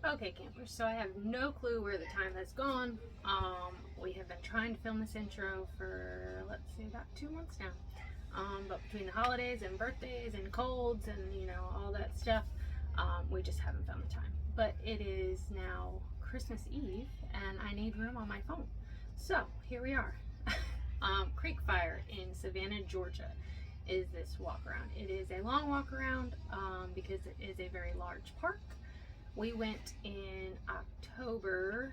Okay, campers, so I have no clue where the time has gone. We have been trying to film this intro for, let's see, about 2 months now. But between the holidays and birthdays and colds and, all that stuff, we just haven't found the time. But it is now Christmas Eve and I need room on my phone. So here we are. Creekfire in Savanah, Georgia is this walk around. It is a long walk around because it is a very large park. We went in October,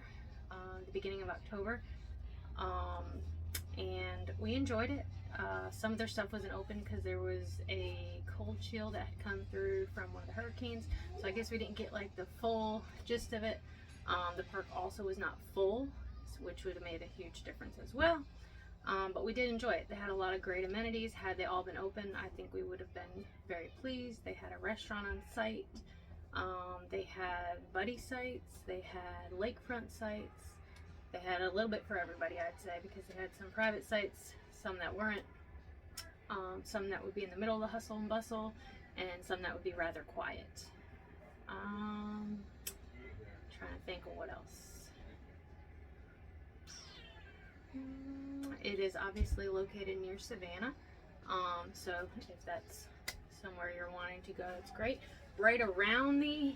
the beginning of October, and we enjoyed it. Some of their stuff wasn't open because there was a cold chill that had come through from one of the hurricanes, so I guess we didn't get like the full gist of it. The park also was not full, which would have made a huge difference as well. But we did enjoy it. They had a lot of great amenities. Had they all been open, I think we would have been very pleased. They had a restaurant on site. They had buddy sites, they had lakefront sites, they had a little bit for everybody, I'd say, because they had some private sites, some that weren't, some that would be in the middle of the hustle and bustle, and some that would be rather quiet. Trying to think of what else. It is obviously located near Savanah, so if that's somewhere you're wanting to go, it's great. Right around the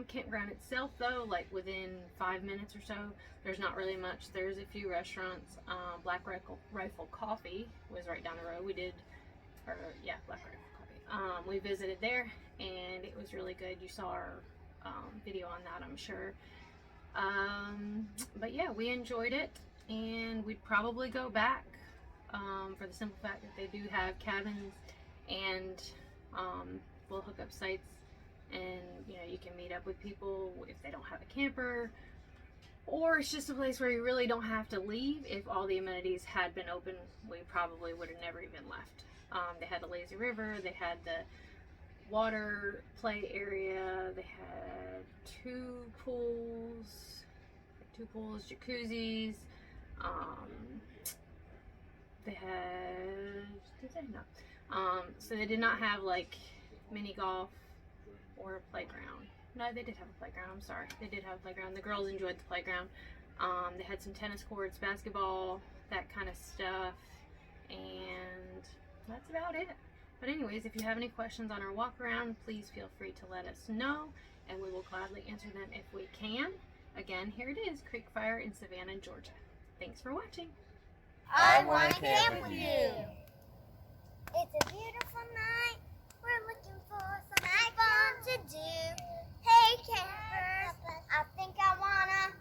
campground itself, though, like within 5 minutes or so, there's not really much. There's a few restaurants. Black Rifle Coffee was right down the road. Black Rifle Coffee. We visited there, and it was really good. You saw our video on that, I'm sure. But yeah, we enjoyed it, and we'd probably go back for the simple fact that they do have cabins and full hookup sites. And you can meet up with people if they don't have a camper, or it's just a place where you really don't have to leave. If all the amenities had been open, we probably would have never even left. They had the lazy river, they had the water play area, they had two pools, jacuzzis. They had, so they did not have like mini golf or a playground. No, they did have a playground. I'm sorry. They did have a playground. The girls enjoyed the playground. They had some tennis courts, basketball, that kind of stuff. And that's about it. But anyways, if you have any questions on our walk around, please feel free to let us know, and we will gladly answer them if we can. Again, here it is, Creekfire in Savanah, Georgia. Thanks for watching. I want to camp with you. It's a beautiful night. We're looking for some fun to do. Hey campers, I think I wanna.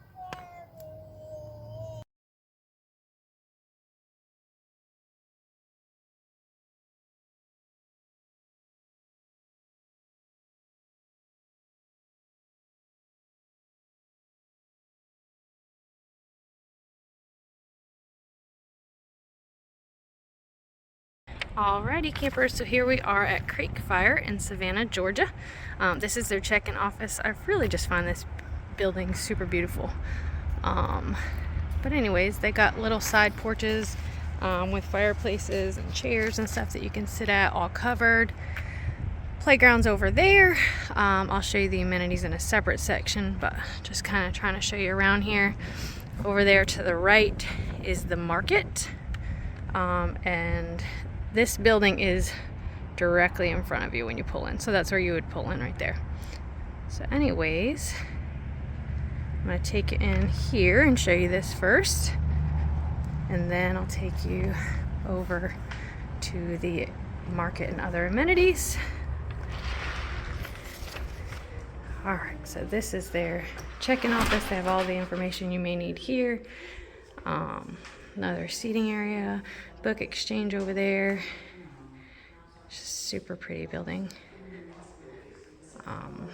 Alrighty campers, so here we are at Creekfire in Savanah, Georgia. This is their check-in office. I really just find this building super beautiful. But anyways, they got little side porches with fireplaces and chairs and stuff that you can sit at, all covered. Playground's over there. I'll show you the amenities in a separate section, but just kind of trying to show you around here. Over there to the right is the market, and this building is directly in front of you when you pull in. So that's where you would pull in right there. So anyways, I'm going to take you in here and show you this first. And then I'll take you over to the market and other amenities. Alright, so this is their check-in office. They have all the information you may need here. Another seating area, book exchange over there. Super pretty building. And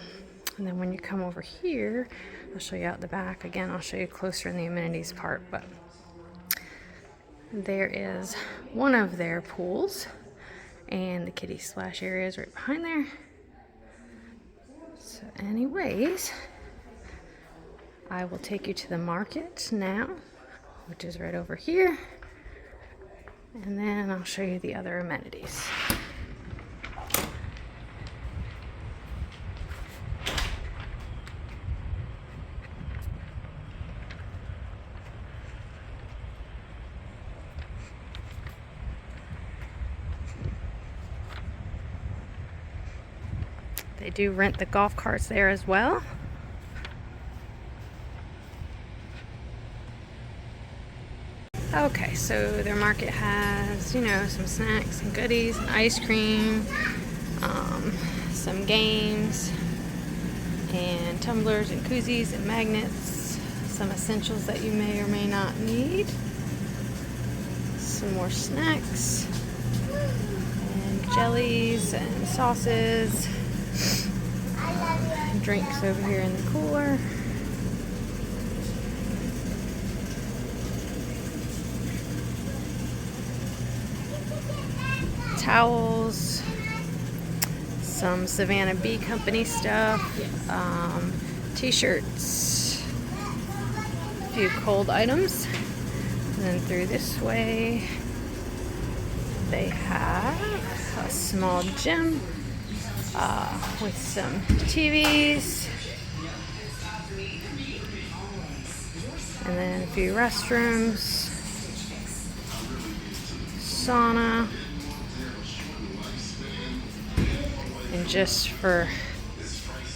then when you come over here, I'll show you out the back. Again, I'll show you closer in the amenities part, but there is one of their pools, and the kiddie splash area is right behind there. So anyways, I will take you to the market now, which is right over here, and then I'll show you the other amenities. They do rent the golf carts there as well. Okay, so their market has, you know, some snacks and goodies and ice cream, some games and tumblers and koozies and magnets, some essentials that you may or may not need, some more snacks and jellies and sauces, drinks over here in the cooler. Towels, some Savanah Bee Company stuff, t-shirts, a few cold items. And then through this way they have a small gym with some TVs, and then a few restrooms, sauna. And just for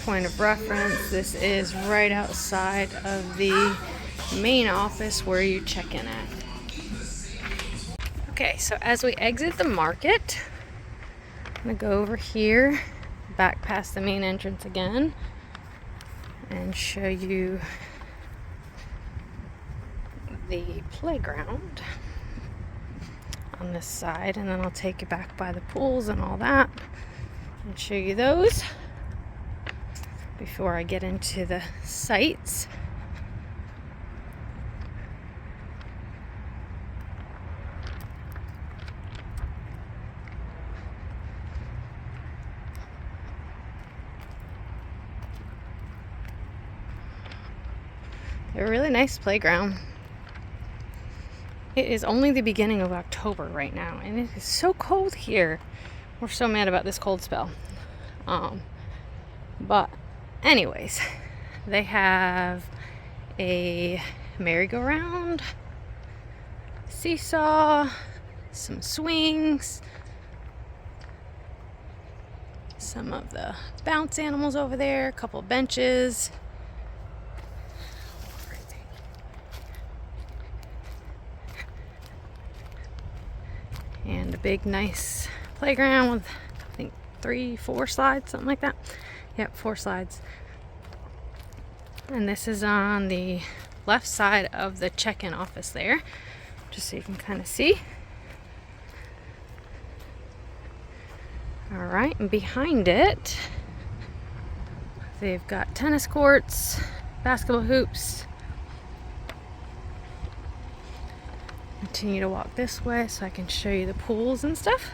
point of reference, this is right outside of the main office where you check in at. Okay, so as we exit the market, I'm gonna go over here, back past the main entrance again, and show you the playground on this side, and then I'll take you back by the pools and all that and show you those before I get into the sights. They're a really nice playground. It is only the beginning of October right now, and it is so cold here. We're so mad about this cold spell. But anyways, they have a merry-go-round, seesaw, some swings, some of the bounce animals over there, a couple benches. And a big nice playground with, I think, 3-4 slides, something like that. Yep, 4 slides. And this is on the left side of the check-in office there, just so you can kind of see. All right, and behind it, they've got tennis courts, basketball hoops. Continue to walk this way so I can show you the pools and stuff.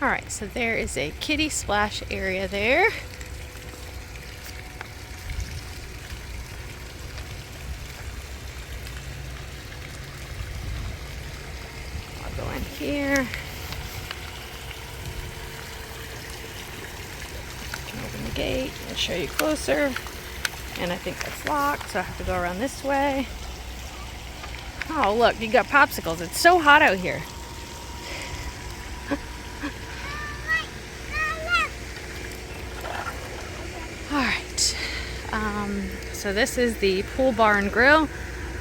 Alright, so there is a kiddie splash area there. I'll go in here. Can open the gate and show you closer. And I think that's locked, so I have to go around this way. Oh, look, you got popsicles. It's so hot out here. Alright, so this is the pool bar and grill.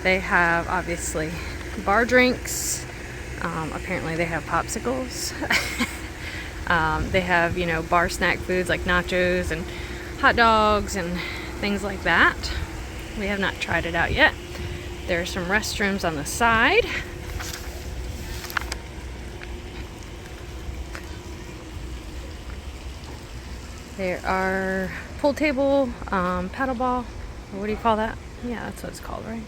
They have, obviously, bar drinks. Apparently they have popsicles. They have, you know, bar snack foods like nachos and hot dogs and things like that. We have not tried it out yet. There are some restrooms on the side. There are pool table, paddleball, or what do you call that? Yeah, that's what it's called, right?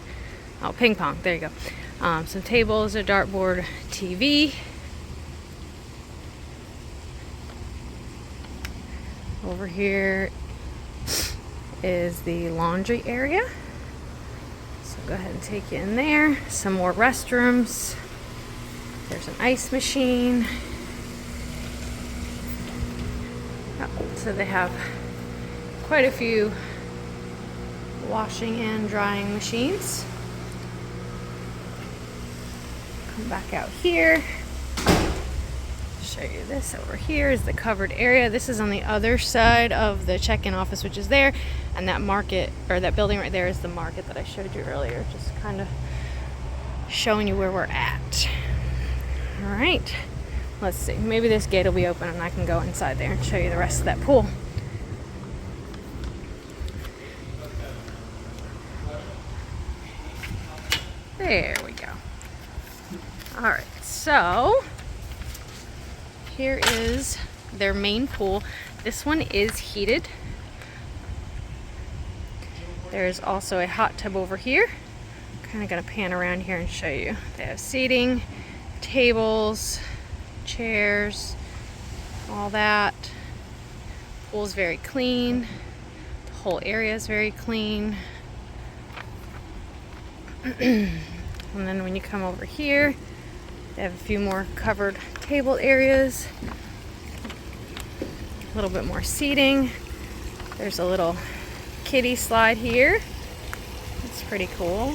Oh, ping pong, there you go. Some tables, a dartboard, TV. Over here is the laundry area. So go ahead and take you in there. Some more restrooms. There's an ice machine. Oh, so they have quite a few washing and drying machines. Come back out here. show you this. Over here is the covered area. This is on the other side of the check-in office, which is there, and that market, or that building right there, is the market that I showed you earlier. Just kind of showing you where we're at. All right, let's see. Maybe this gate will be open and I can go inside there and show you the rest of that pool. There we go. All right, so here is their main pool. This one is heated. There's also a hot tub over here. Kind of gonna pan around here and show you. They have seating, tables, chairs, all that. Pool's very clean. The whole area is very clean. And then when you come over here, they have a few more covered table areas, a little bit more seating. There's a little kiddie slide here. It's pretty cool.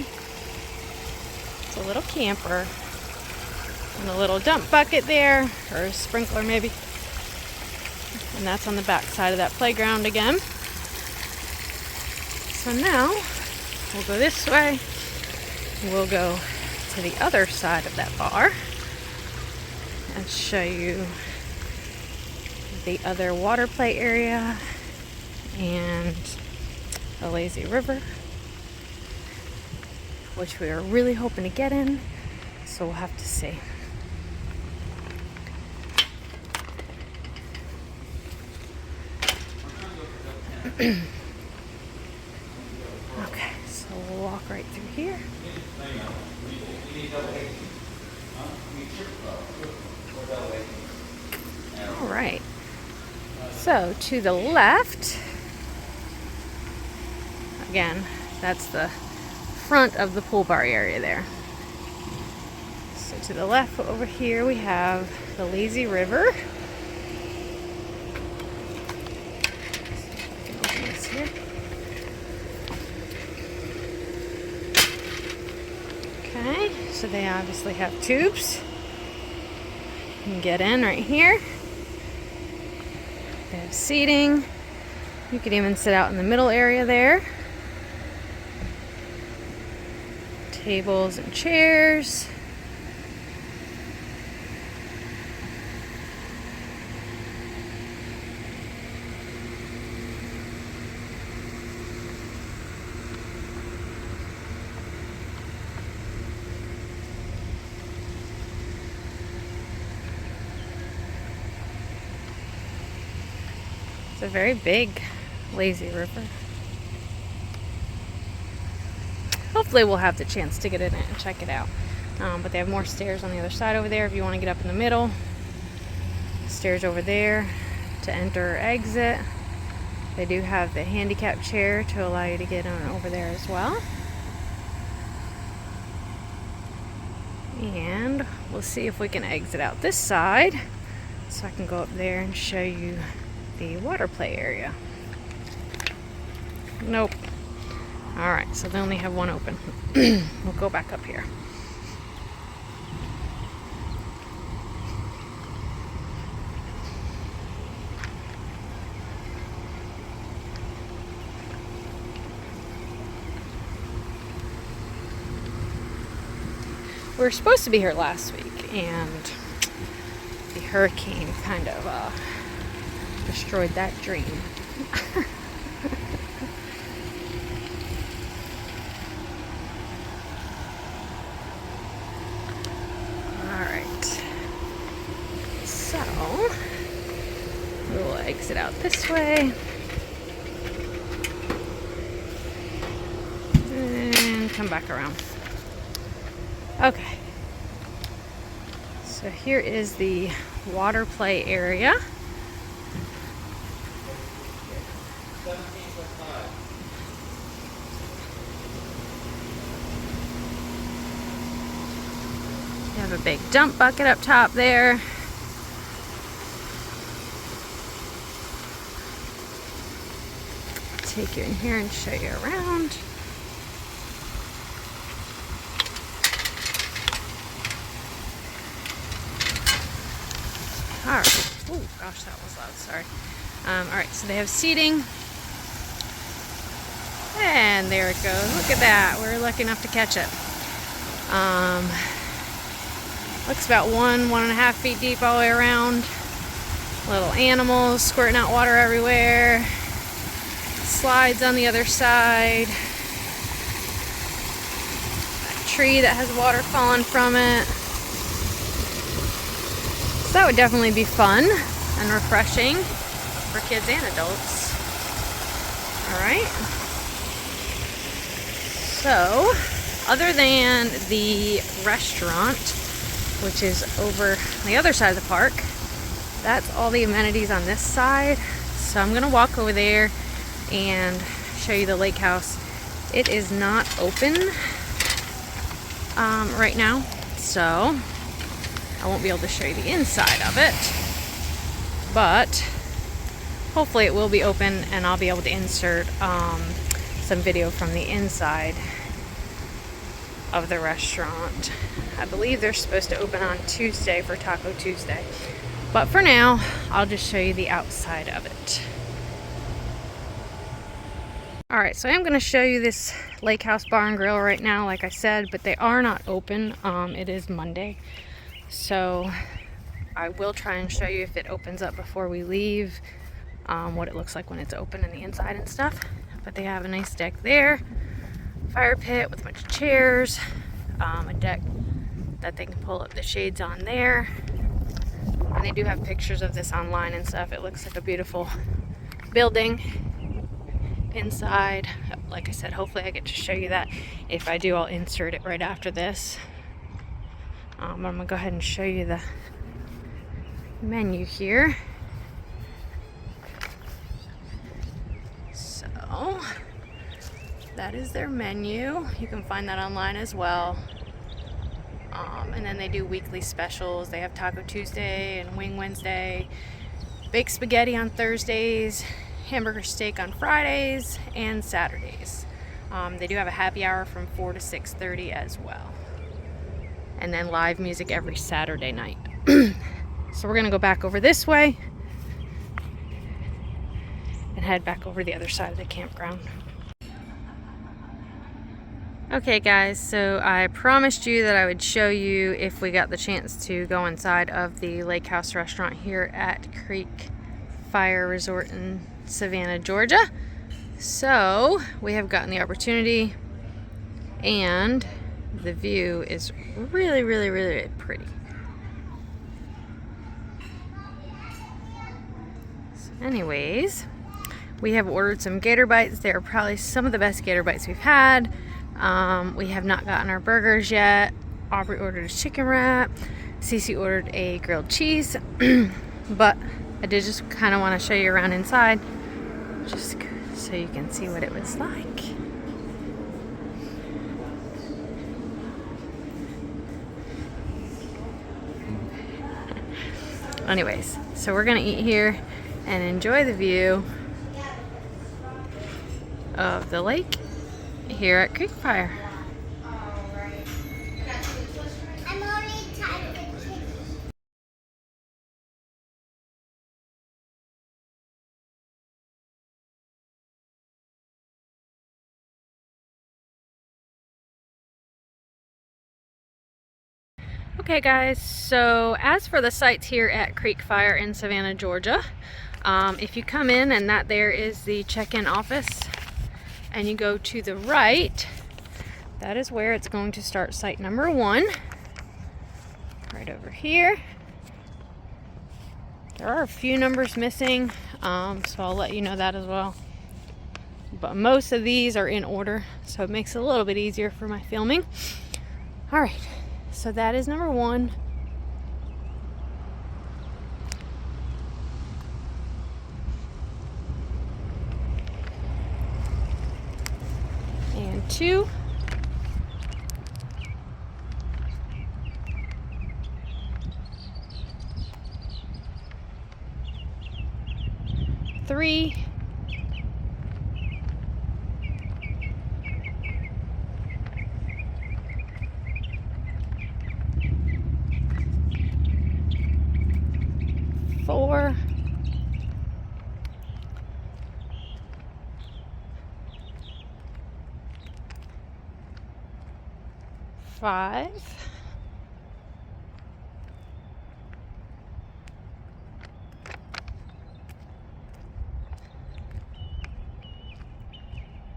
It's a little camper. And a little dump bucket there, or a sprinkler maybe. And that's on the back side of that playground again. So now, we'll go this way. We'll go to the other side of that bar and show you the other water play area and the lazy river, which we are really hoping to get in, so we'll have to see. Okay, so we'll walk right through here. All right, so to the left, again, that's the front of the pool bar area there. So to the left over here we have the lazy river. I can open this here. Okay, so they obviously have tubes. You can get in right here. They have seating. You could even sit out in the middle area there. Tables and chairs. It's a very big lazy river. Hopefully we'll have the chance to get in it and check it out. But they have more stairs on the other side over there if you want to get up in the middle. Stairs over there to enter or exit. They do have the handicap chair to allow you to get on over there as well. And we'll see if we can exit out this side so I can go up there and show you the water play area. Nope. Alright, so they only have one open. We'll go back up here. We were supposed to be here last week, and the hurricane kind of destroyed that dream. Alright, so we will exit out this way and come back around. Okay, so here is the water play area. You have a big dump bucket up top there. Take you in here and show you around. All Oh gosh, that was loud, sorry. Alright, so they have seating. And there it goes. Look at that. We're lucky enough to catch it. Looks about 1.5 feet deep all the way around. Little animals squirting out water everywhere. Slides on the other side. A tree that has water falling from it. So that would definitely be fun and refreshing for kids and adults. Alright. So, other than the restaurant, which is over the other side of the park, that's all the amenities on this side. So I'm going to walk over there and show you the lake house. It is not open right now, so I won't be able to show you the inside of it, but hopefully it will be open and I'll be able to insert some video from the inside of the restaurant. I believe they're supposed to open on Tuesday for Taco Tuesday, but for now I'll just show you the outside of it. Alright, so I am going to show you this Lake House Bar and Grill right now, like I said, but they are not open. It is Monday, so I will try and show you if it opens up before we leave, what it looks like when it's open in the inside and stuff. But they have a nice deck there, fire pit with a bunch of chairs, a deck that they can pull up the shades on there, and they do have pictures of this online and stuff. It looks like a beautiful building inside. Like I said, hopefully I get to show you that. If I do, I'll insert it right after this. I'm gonna go ahead and show you the menu here. So that is their menu. You can find that online as well. And then they do weekly specials. They have Taco Tuesday and Wing Wednesday, baked spaghetti on Thursdays, hamburger steak on Fridays and Saturdays. They do have a happy hour from 4 to 6:30 as well. And then live music every Saturday night. So we're gonna go back over this way and head back over the other side of the campground. Okay guys, so I promised you that I would show you if we got the chance to go inside of the Lake House restaurant here at Creekfire Resort in Savanah, Georgia. So we have gotten the opportunity, and the view is really, really, really pretty. So anyways, we have ordered some gator bites. They are probably some of the best gator bites we've had. We have not gotten our burgers yet. Aubrey ordered a chicken wrap. Cece ordered a grilled cheese. But I did just kind of want to show you around inside, just so you can see what it was like. Anyways, so we're gonna eat here and enjoy the view of the lake here at Creekfire. Okay guys, so as for the sites here at Creekfire in Savanah, Georgia, if you come in and that there is the check-in office and you go to the right, that is where it's going to start site number 1, right over here. There are a few numbers missing, so I'll let you know that as well. But most of these are in order, so it makes it a little bit easier for my filming. Alright. So that is number 1. And 2. 3. 4. 4. 5.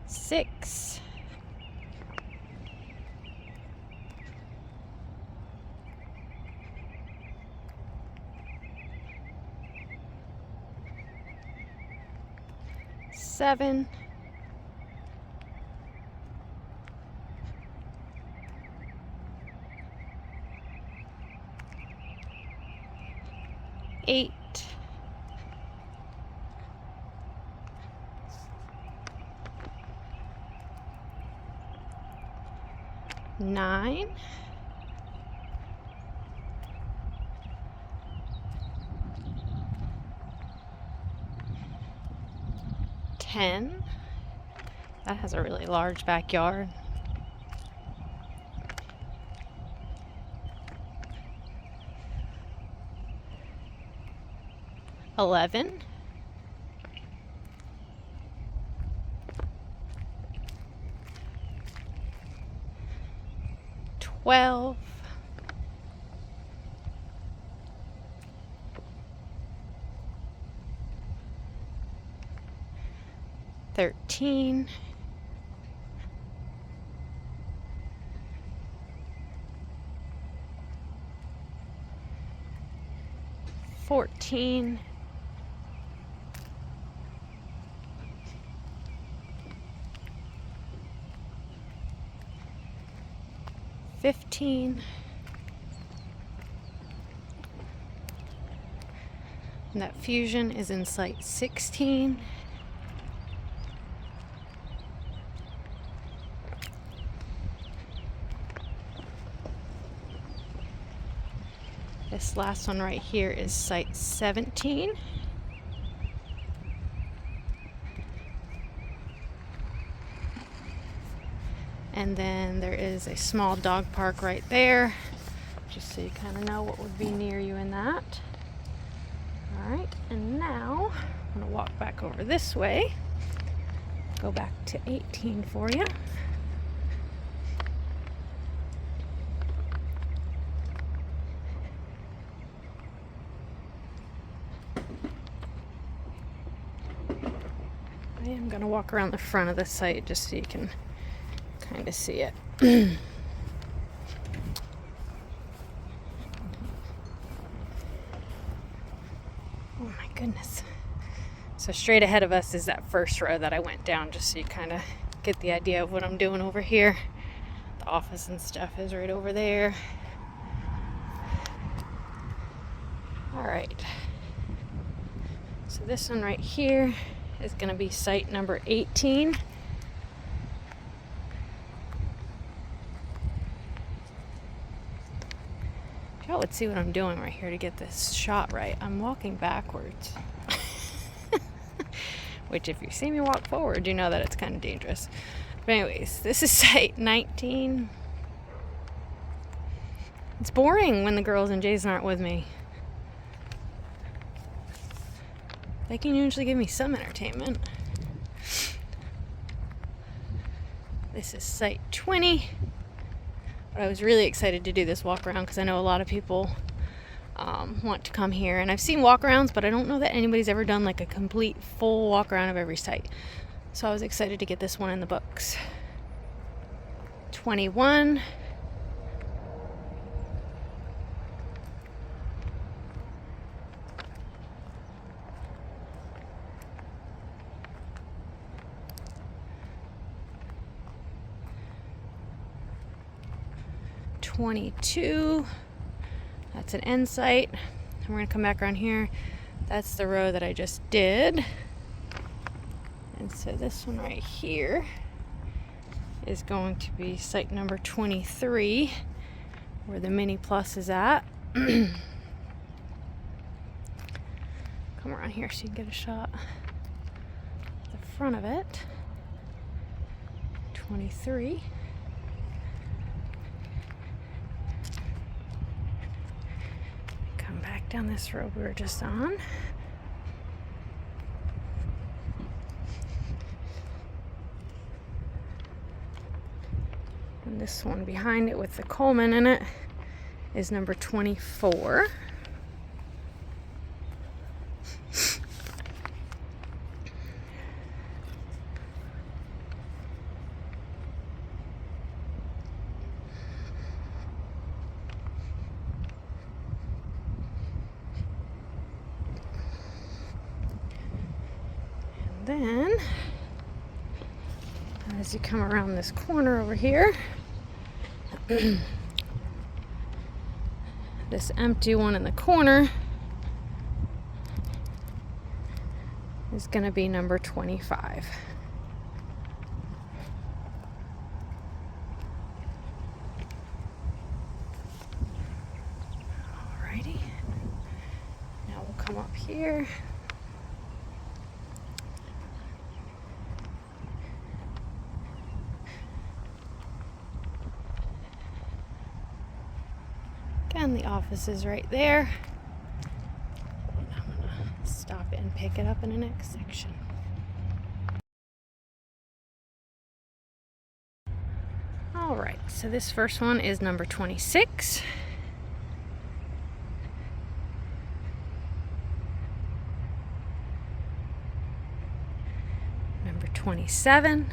6. 7. 8. 9. 10. That has a really large backyard. 11. 12. 13. 14. 15. And that fusion is in site 16. This last one right here is site 17. And then there is a small dog park right there, just so you kind of know what would be near you in that. All right, and now I'm gonna walk back over this way, go back to 18 for you. I am gonna walk around the front of the site just so you can kind of see it. Oh my goodness. So straight ahead of us is that first row that I went down, just so you kind of get the idea of what I'm doing over here. The office and stuff is right over there. All right. So this one right here is going to be site number 18. Y'all would see what I'm doing right here to get this shot right. I'm walking backwards. Which, if you see me walk forward, you know that it's kind of dangerous. But anyways, this is site 19. It's boring when the girls and Jason aren't with me. They can usually give me some entertainment. This is site 20. But I was really excited to do this walk around because I know a lot of people want to come here. And I've seen walk arounds, but I don't know that anybody's ever done like a complete full walk around of every site. So I was excited to get this one in the books. 21. 22. That's an end site. And we're gonna come back around here. That's the row that I just did. And so this one right here is going to be site number 23, where the mini plus is at. Come around here so you can get a shot at the front of it. 23. down this road we were just on. And this one behind it with the Coleman in it is number 24. Then, as you come around this corner over here, this empty one in the corner is going to be number 25. Alrighty. Now we'll come up here. And the office is right there. I'm gonna stop it and pick it up in the next section. All right, so this first one is number 26. Number 27.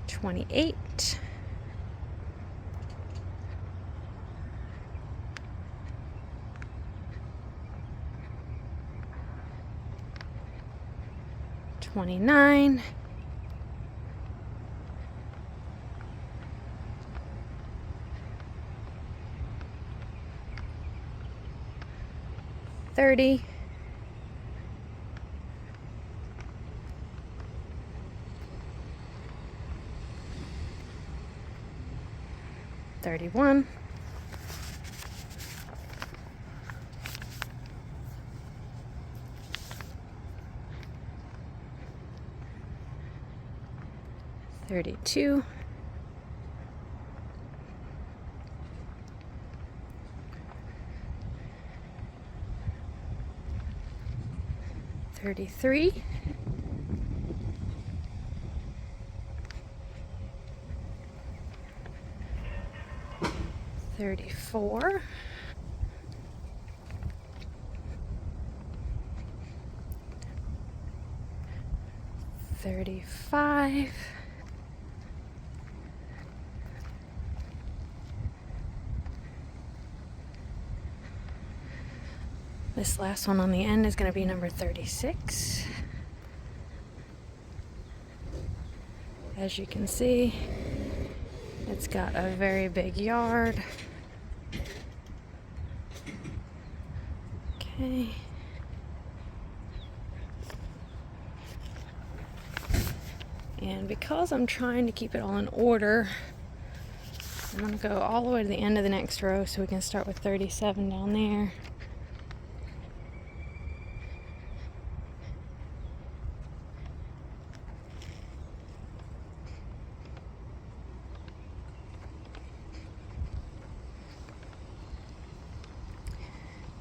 $28. $29. $30. $31. $32. $33. $34. $35. This last one on the end is going to be number 36. As you can see, it's got a very big yard. Okay. And because I'm trying to keep it all in order, I'm going to go all the way to the end of the next row so we can start with 37 down there.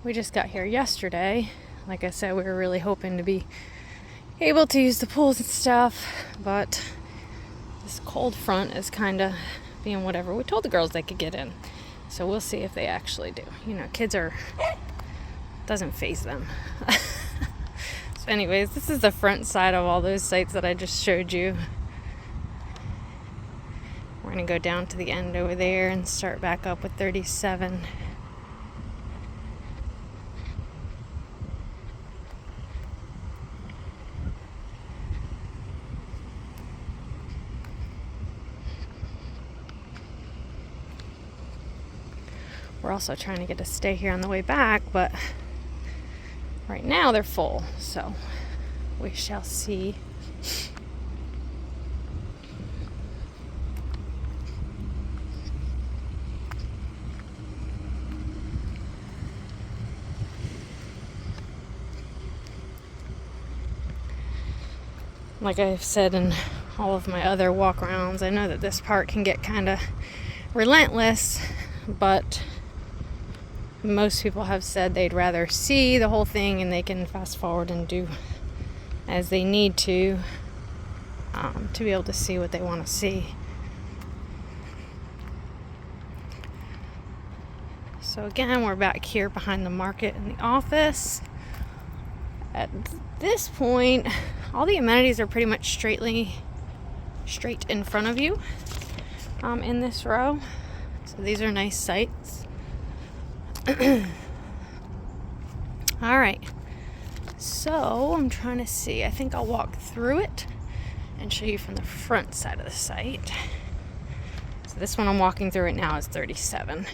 We just got here yesterday. Like I said, we were really hoping to be able to use the pools and stuff, but this cold front is kind of being whatever. We told the girls they could get in, so we'll see if they actually do. You know, kids doesn't faze them. So anyways, this is the front side of all those sites that I just showed you. We're gonna go down to the end over there and start back up with 37. We're also trying to get to stay here on the way back, but right now they're full, so we shall see. like I've said in all of my other walk-arounds, I know that this part can get kind of relentless, but most people have said they'd rather see the whole thing and they can fast forward and do as they need to be able to see what they want to see. So again, we're back here behind the market and the office. At this point, all the amenities are pretty much straight in front of you in this row. So these are nice sights. All right, so I'm trying to see. I think I'll walk through it and show you from the front side of the site. So this one I'm walking through right now is 37.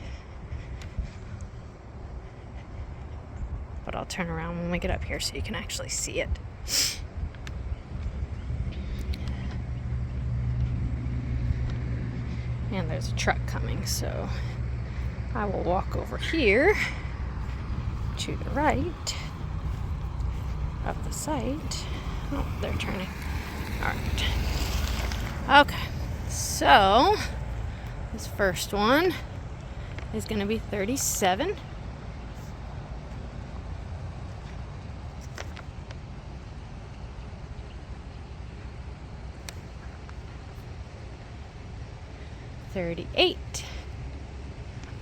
But I'll turn around when we get up here so you can actually see it. And there's a truck coming, so I will walk over here to the right of the site. Oh, they're turning. All right. Okay, so this first one is going to be 37. $38.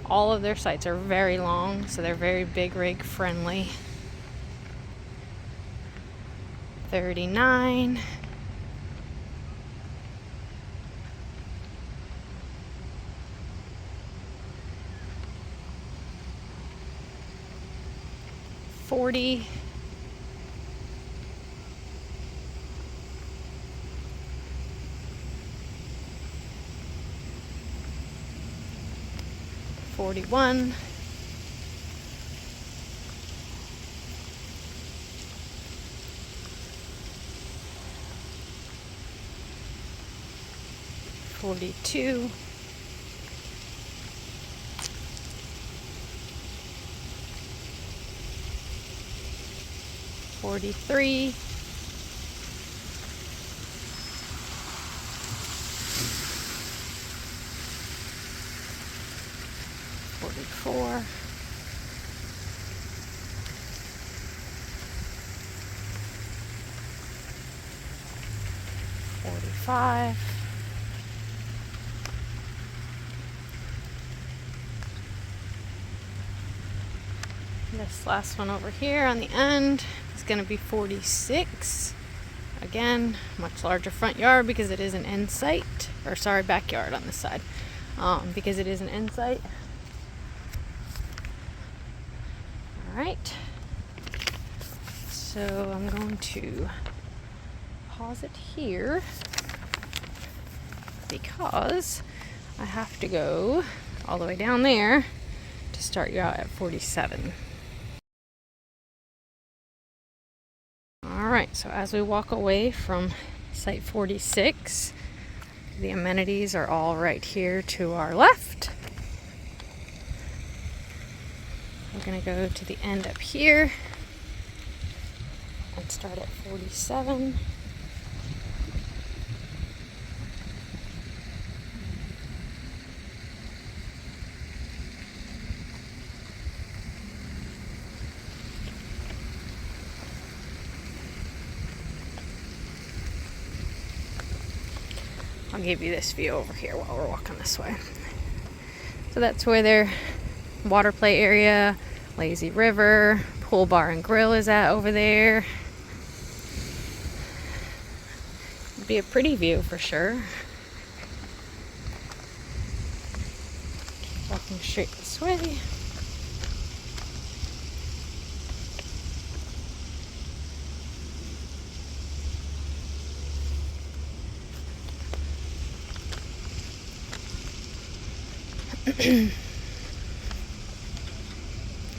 All of their sites are very long, so they're very big rig friendly. $39. $40. $41. $42. $43. $44. $45. This last one over here on the end is going to be 46. Again, much larger front yard because it is an end site, or sorry, backyard on this side, because it is an end site. All right, so I'm going to pause it here because I have to go all the way down there to start you out at 47. All right, so as we walk away from site 46, the amenities are all right here to our left. We're going to go to the end up here and start at 47. I'll give you this view over here while we're walking this way. So that's where their water play area, lazy river, pool bar and grill is at over there. It'd be a pretty view for sure. Walking straight this way.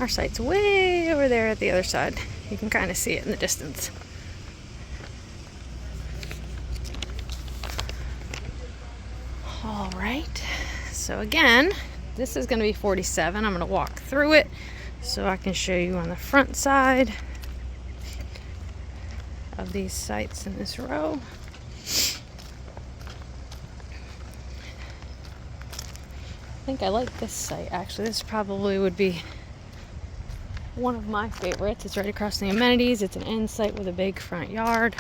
Our site's way over there at the other side. You can kind of see it in the distance. All right, so again, this is going to be 47. I'm going to walk through it so I can show you on the front side of these sites in this row. think I like this site actually. This probably would be one of my favorites. It's right across the amenities. It's an end site with a big front yard.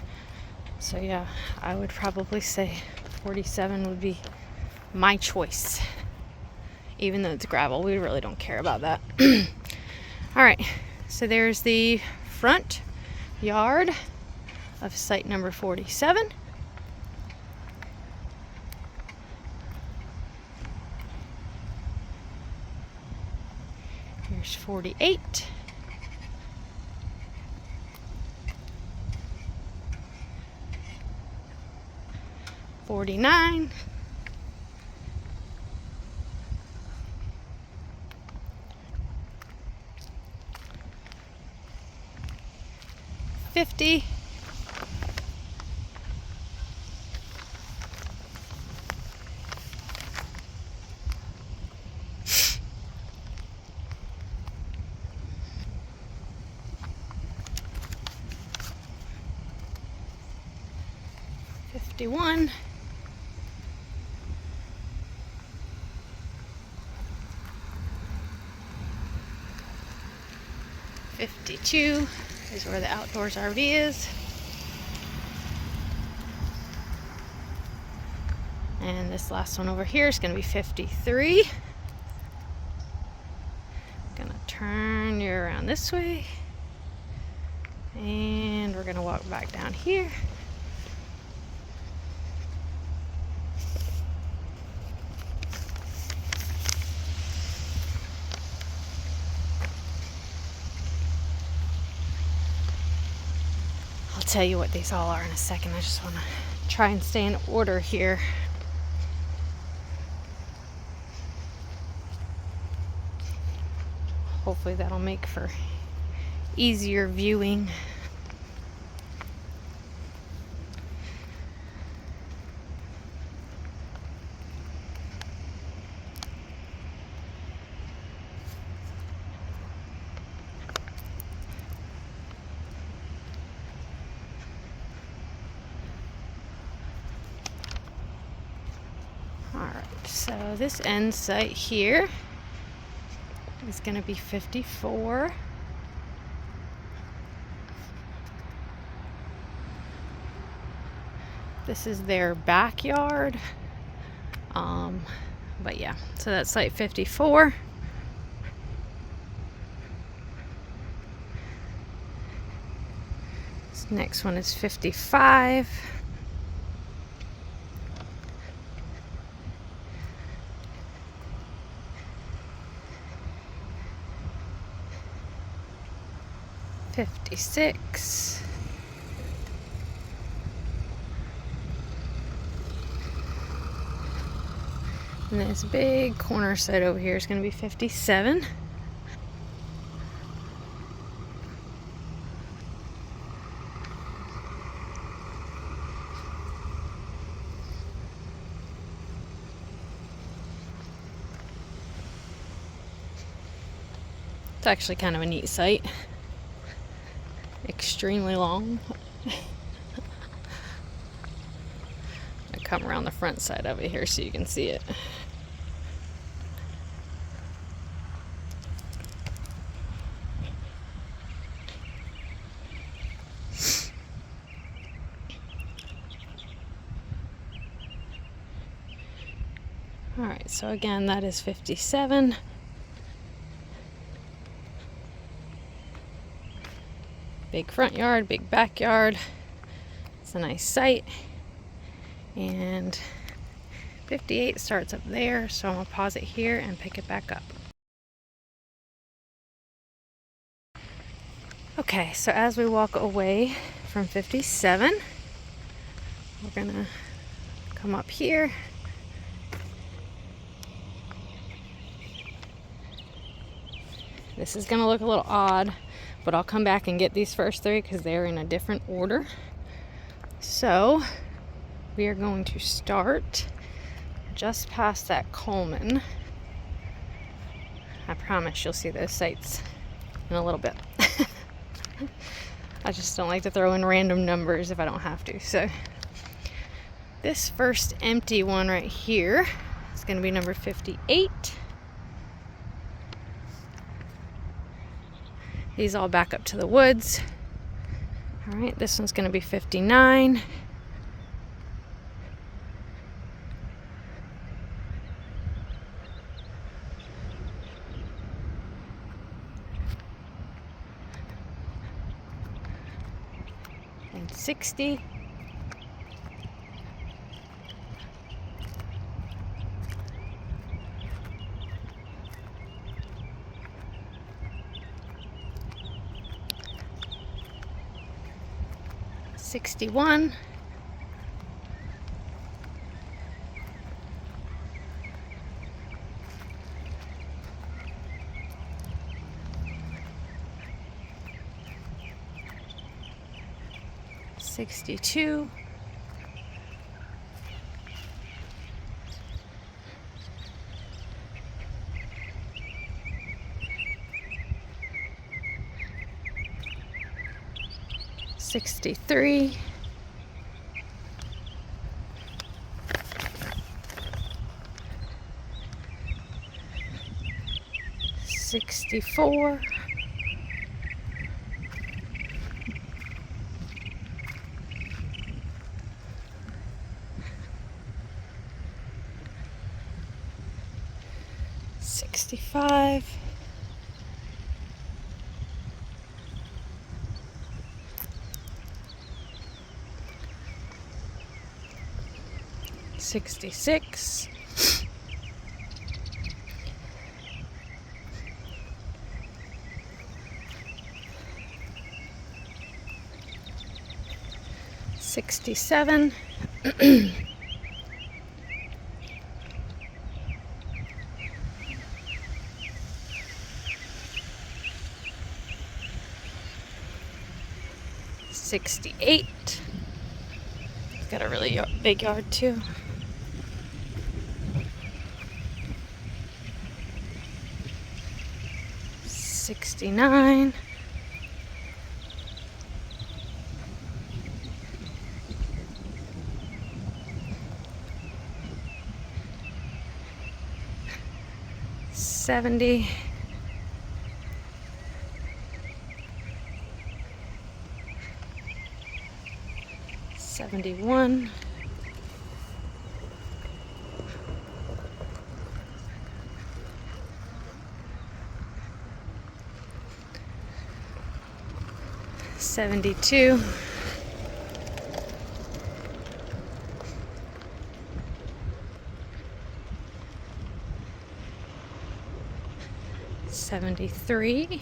So yeah, I would probably say 47 would be my choice. Even though it's gravel, we really don't care about that. All right, so there's the front yard of site number 47. Here's 48. 49. 50. 51. 52 is where the outdoors RV is. And this last one over here is going to be 53. Gonna turn you around this way. And we're gonna walk back down here. I'll tell you what these all are in a second. I just want to try and stay in order here. Hopefully that'll make for easier viewing. Alright, so this end site here is going to be 54. This is their backyard. But yeah, so that's site 54. This next one is 55. $56. And this big corner site over here is going to be 57. It's actually kind of a neat site. Extremely long. I come around the front side of it here so you can see it. All right, so again, that is 57. Big front yard, big backyard. It's a nice site. And 58 starts up there, so I'm gonna pause it here and pick it back up. Okay, so as we walk away from 57, we're gonna come up here. This is gonna look a little odd, but I'll come back and get these first three because they're in a different order. So we are going to start just past that Coleman. I promise you'll see those sites in a little bit. I just don't like to throw in random numbers if I don't have to. So this first empty one right here is going to be number 58. These all back up to the woods. All right, this one's going to be 59. And 60. $61. $62. $63. $64. $65. $66. $67. $68. It's got a really big yard too. $69. $70. $71. $72. $73.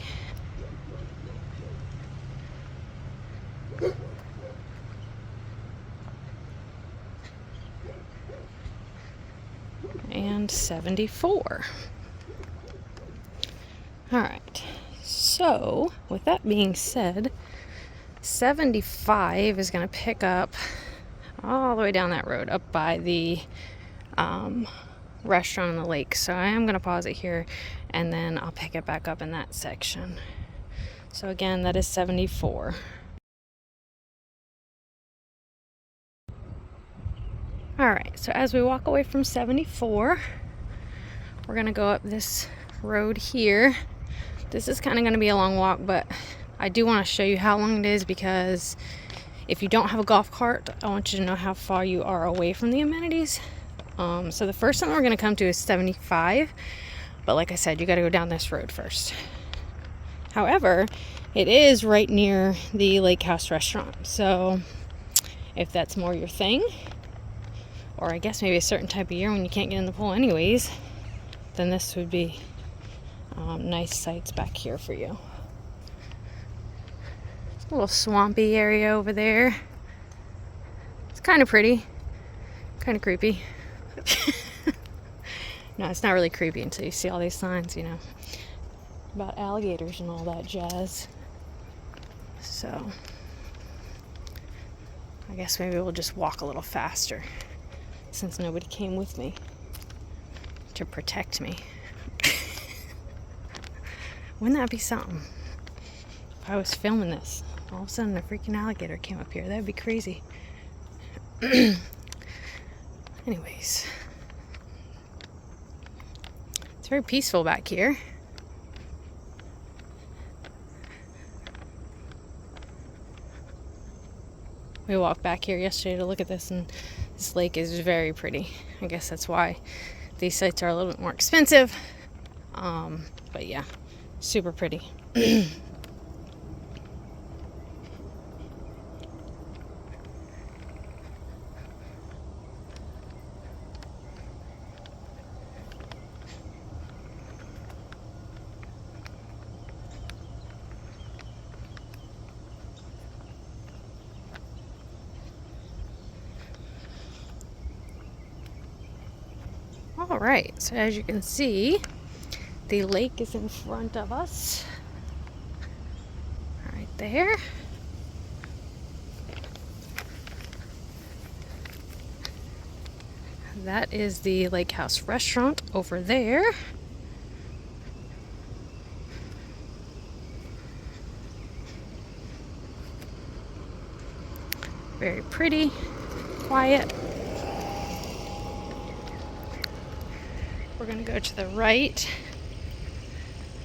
And 74. All right, so with that being said, 75 is going to pick up all the way down that road up by the restaurant on the lake. So I am going to pause it here and then I'll pick it back up in that section. So again, that is 74. All right, so as we walk away from 74, we're going to go up this road here. This is kind of going to be a long walk, but I do want to show you how long it is, because if you don't have a golf cart, I want you to know how far you are away from the amenities. So the first one we're going to come to is 75, but like I said, you got to go down this road first. However, it is right near the lake house restaurant, so if that's more your thing, or I guess maybe a certain type of year when you can't get in the pool anyways, then this would be nice sights back here for you. It's a little swampy area over there. It's kind of pretty, kind of creepy. No, it's not really creepy until you see all these signs, you know, about alligators and all that jazz. So I guess maybe we'll just walk a little faster, since nobody came with me to protect me. Wouldn't that be something? If I was filming this, all of a sudden a freaking alligator came up here. That'd be crazy. Anyways, it's very peaceful back here. We walked back here yesterday to look at this, and this lake is very pretty. I guess that's why these sites are a little bit more expensive. But yeah, super pretty. All right, so as you can see, the lake is in front of us, right there. That is the Lake House restaurant over there. Very pretty, quiet. We're gonna go to the right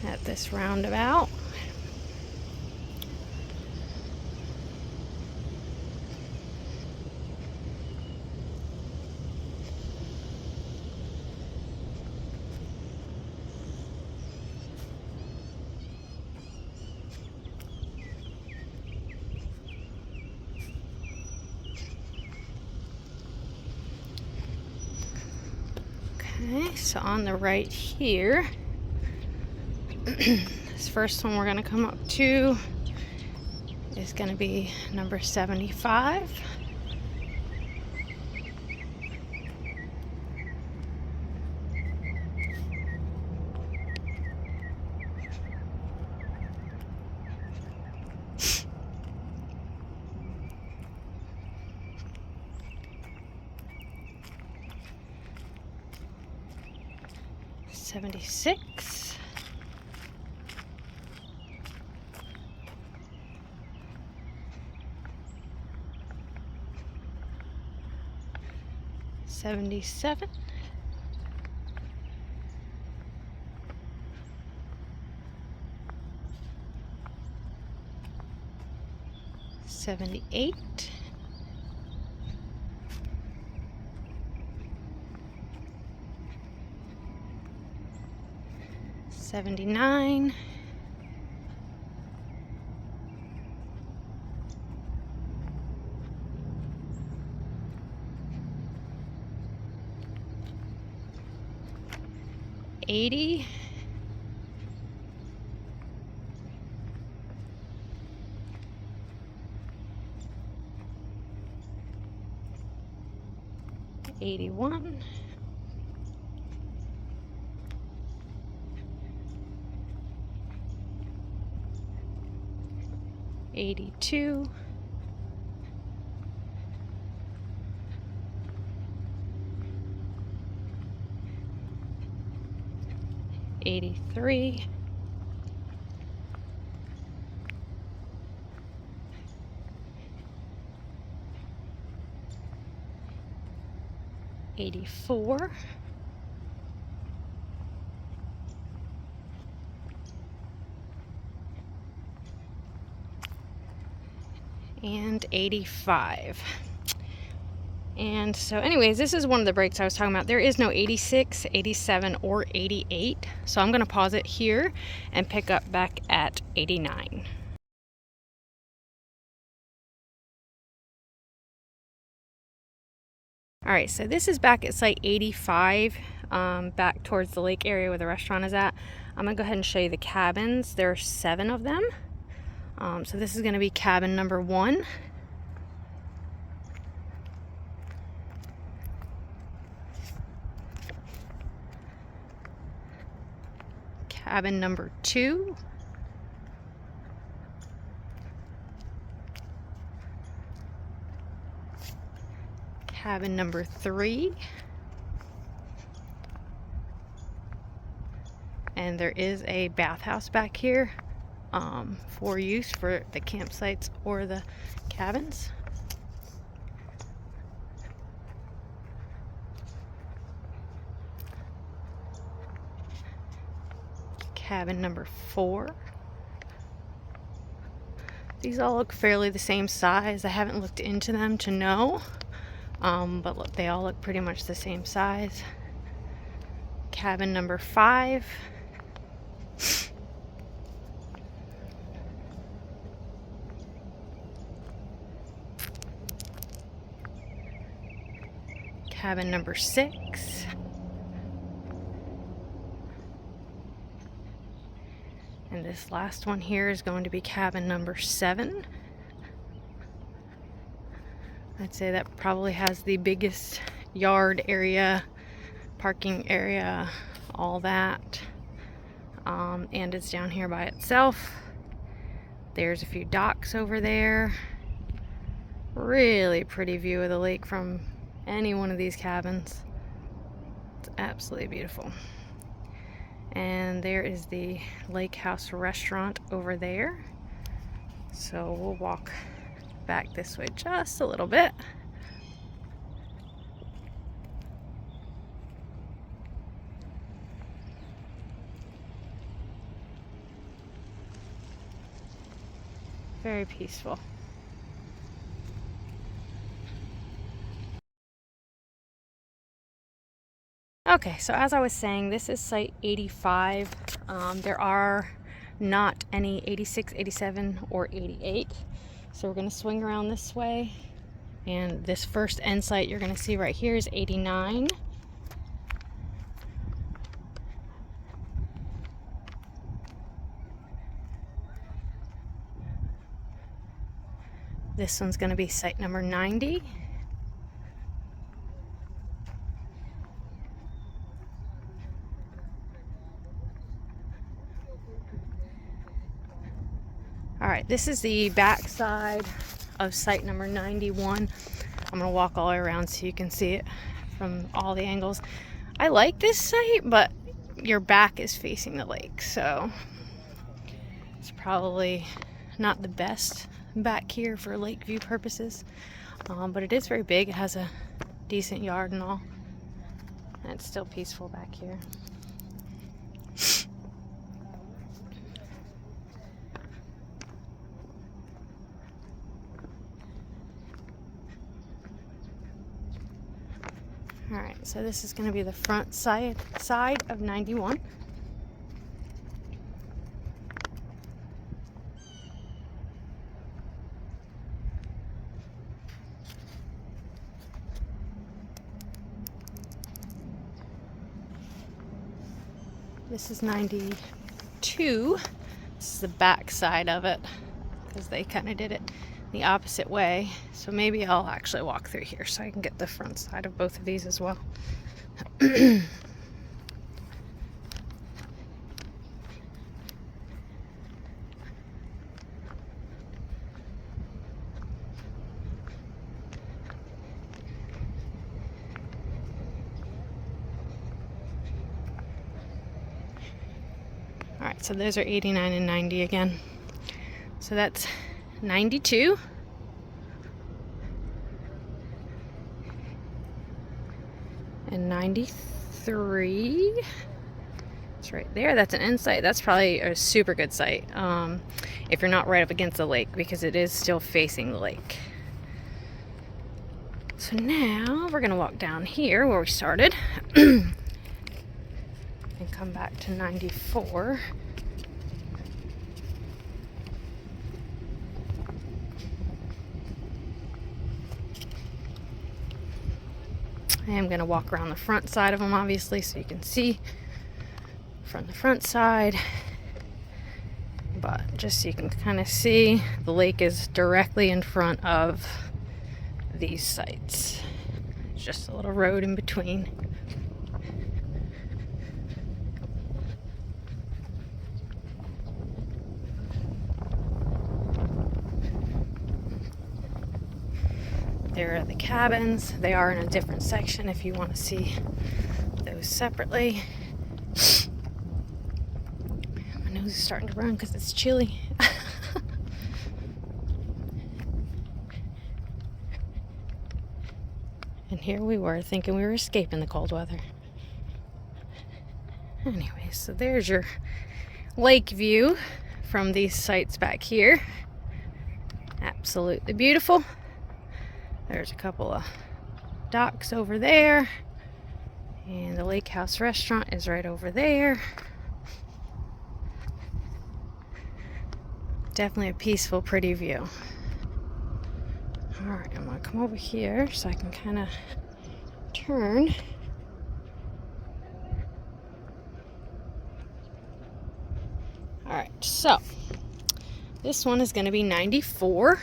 at this roundabout. Okay, so on the right here, this first one we're going to come up to is going to be number 75. $76. $77. $78. $79. $80. $81. $82. $83. $84. And $85. And so anyways, this is one of the breaks I was talking about. There is no 86, 87, or 88. So I'm going to pause it here and pick up back at 89. All right, so this is back at site 85, back towards the lake area where the restaurant is at. I'm going to go ahead and show you the cabins. There are 7 of them. So this is going to be cabin number 1. Cabin number 2. Cabin number 3. And there is a bathhouse back here for use for the campsites or the cabins. Cabin number 4. These all look fairly the same size. I haven't looked into them to know, but look, they all look pretty much the same size. Cabin number 5. Cabin number 6. And this last one here is going to be cabin number 7. I'd say that probably has the biggest yard area, parking area, all that. And it's down here by itself. There's a few docks over there. Really pretty view of the lake from any one of these cabins. It's absolutely beautiful. And there is the Lake House restaurant over there. So we'll walk back this way just a little bit. Very peaceful. Okay, so as I was saying, this is site 85. There are not any 86, 87, or 88. So we're going to swing around this way. And this first end site you're going to see right here is 89. This one's going to be site number 90. Alright, this is the back side of site number 91. I'm going to walk all the way around so you can see it from all the angles. I like this site, but your back is facing the lake, so it's probably not the best back here for lake view purposes. But it is very big. It has a decent yard and all. And it's still peaceful back here. Alright, so this is going to be the front side of 91. This is 92. This is the back side of it, because they kind of did it the opposite way. So maybe I'll actually walk through here so I can get the front side of both of these as well. Alright, so those are 89 and 90 again. So that's 92. And 93. It's right there. That's an end site. That's probably a super good site if you're not right up against the lake, because it is still facing the lake. So now we're going to walk down here where we started and come back to 94. I am going to walk around the front side of them, obviously, so you can see from the front side. But just so you can kind of see, the lake is directly in front of these sites. It's just a little road in between. There are the cabins. They are in a different section if you want to see those separately. My nose is starting to run because it's chilly. And here we were thinking we were escaping the cold weather. Anyway, so there's your lake view from these sites back here. Absolutely beautiful. There's a couple of docks over there, and the Lake House restaurant is right over there. Definitely a peaceful, pretty view. Alright, I'm gonna come over here so I can kind of turn. Alright, so this one is going to be 94.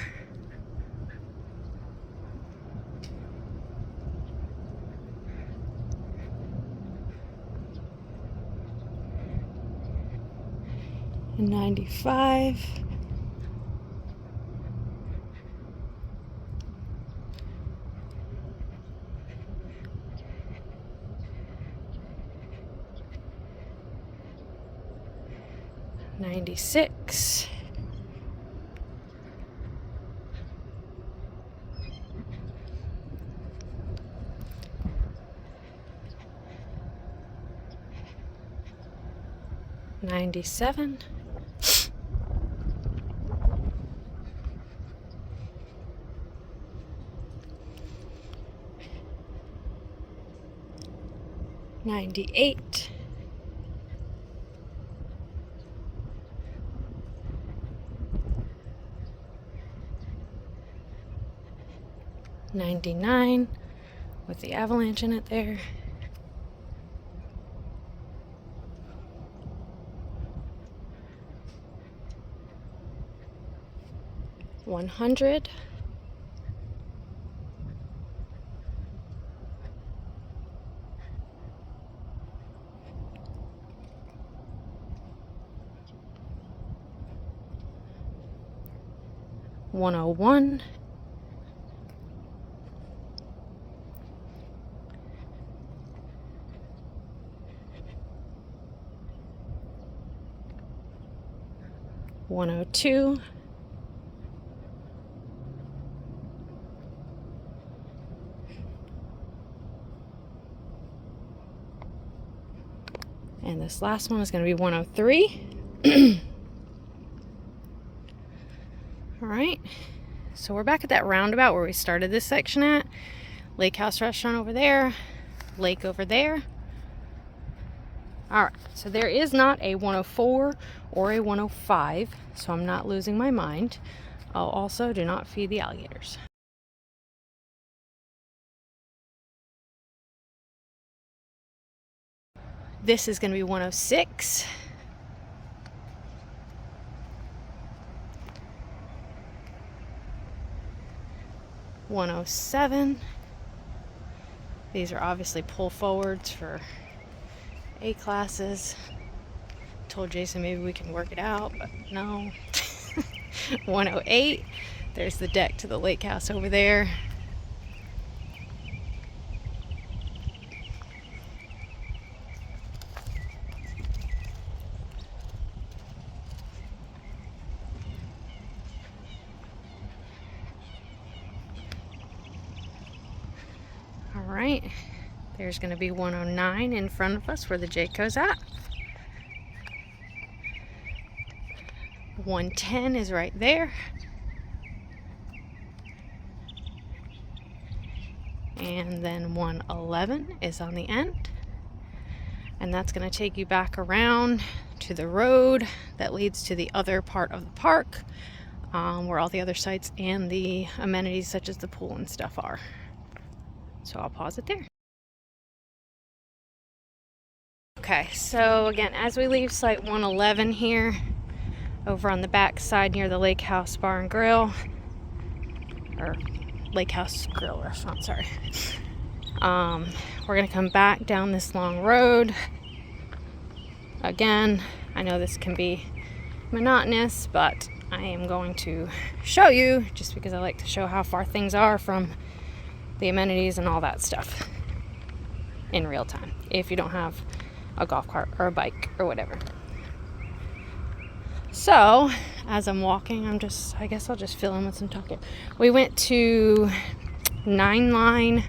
And 95. $96. $97. $98. $99 with the avalanche in it there. $100. $101. $102. And this last one is going to be 103. All right, so we're back at that roundabout where we started this section at. Lake House restaurant over there, lake over there. All right, so there is not a 104 or a 105, so I'm not losing my mind. Oh, also, do not feed the alligators. This is going to be 106. $107. These are obviously pull forwards for A classes. Told Jason maybe we can work it out, but no. 108. There's the deck to the lake house over there. All right, there's going to be 109 in front of us where the Jayco's at. 110 is right there. And then 111 is on the end. And that's going to take you back around to the road that leads to the other part of the park, where all the other sites and the amenities such as the pool and stuff are. So I'll pause it there. Okay, so again, as we leave site 111 here, over on the back side near the Lake House Bar and Grill, or Lake House Grill Restaurant, sorry. We're gonna come back down this long road. Again, I know this can be monotonous, but I am going to show you just because I like to show how far things are from the amenities and all that stuff in real time if you don't have a golf cart or a bike or whatever. So as I'm walking, I guess I'll just fill in with some talking. We went to 9 Line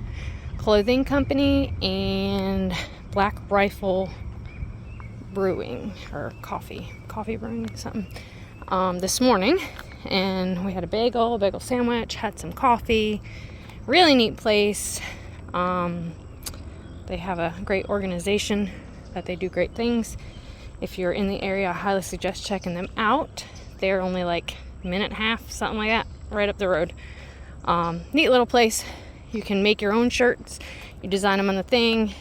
Clothing Company and Black Rifle Brewing or coffee brewing something this morning, and we had a bagel sandwich, had some coffee. Really neat place. They have a great organization that they do great things. If you're in the area, I highly suggest checking them out. They're only like a minute and a half, something like that, right up the road. Neat little place. You can make your own shirts. You design them on the thing,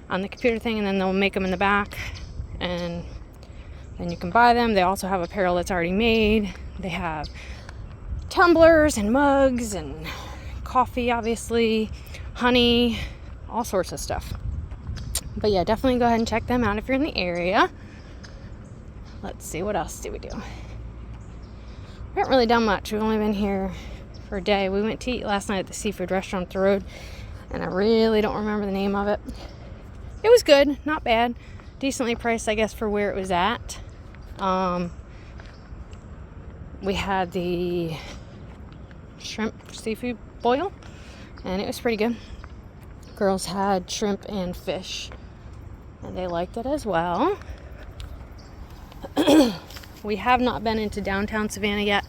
on the computer thing, and then they'll make them in the back, and then you can buy them. They also have apparel that's already made. They have tumblers and mugs and coffee, obviously, honey, all sorts of stuff. But yeah, definitely go ahead and check them out if you're in the area. Let's see, what else did we do? We haven't really done much. We've only been here for a day. We went to eat last night at the seafood restaurant up the road, and I really don't remember the name of it. It was good, not bad. Decently priced, I guess, for where it was at. We had the shrimp seafood boil, and it was pretty good. Girls had shrimp and fish, and they liked it as well. We have not been into downtown Savanah yet.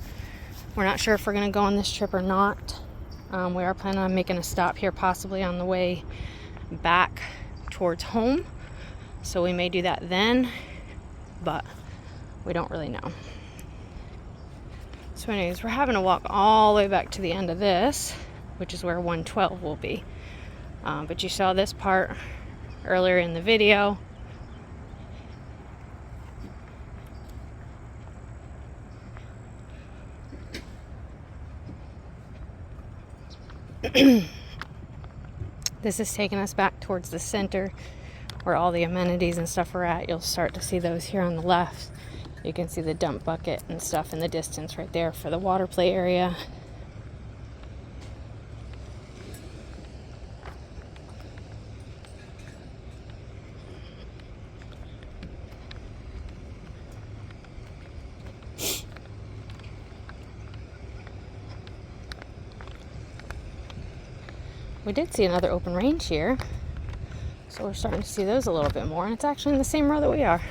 We're not sure if we're going to go on this trip or not. We are planning on making a stop here, possibly on the way back towards home. So we may do that then, but we don't really know. So anyways, we're having to walk all the way back to the end of this, which is where 112 will be. But you saw this part earlier in the video. This is taking us back towards the center where all the amenities and stuff are at. You'll start to see those here on the left. You can see the dump bucket and stuff in the distance right there for the water play area. We did see another open range here, so we're starting to see those a little bit more, and it's actually in the same row that we are.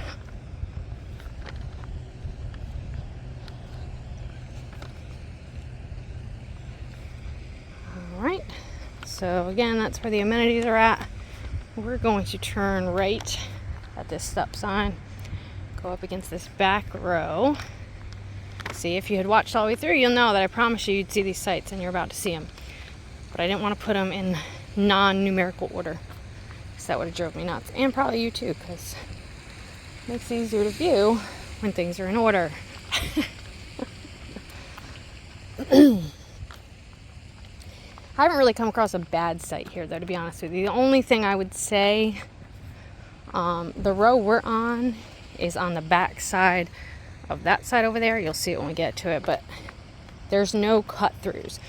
Alright, so again, that's where the amenities are at. We're going to turn right at this stop sign, go up against this back row. See, if you had watched all the way through, you'll know that I promised you you'd see these sites, and you're about to see them. But I didn't want to put them in non-numerical order, because that would have drove me nuts. And probably you too, because it makes it easier to view when things are in order. I haven't really come across a bad site here, though, to be honest with you. The only thing I would say, the row we're on is on the back side of that side over there. You'll see it when we get to it, but there's no cut-throughs.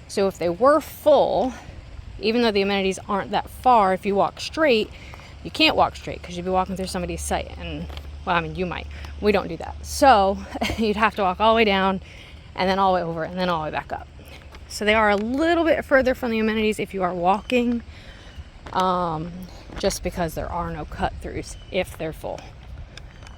So if they were full, even though the amenities aren't that far, if you walk straight, you can't walk straight because you'd be walking through somebody's site. And, well, I mean, you might. We don't do that. So you'd have to walk all the way down and then all the way over and then all the way back up. So they are a little bit further from the amenities if you are walking, just because there are no cut-throughs if they're full.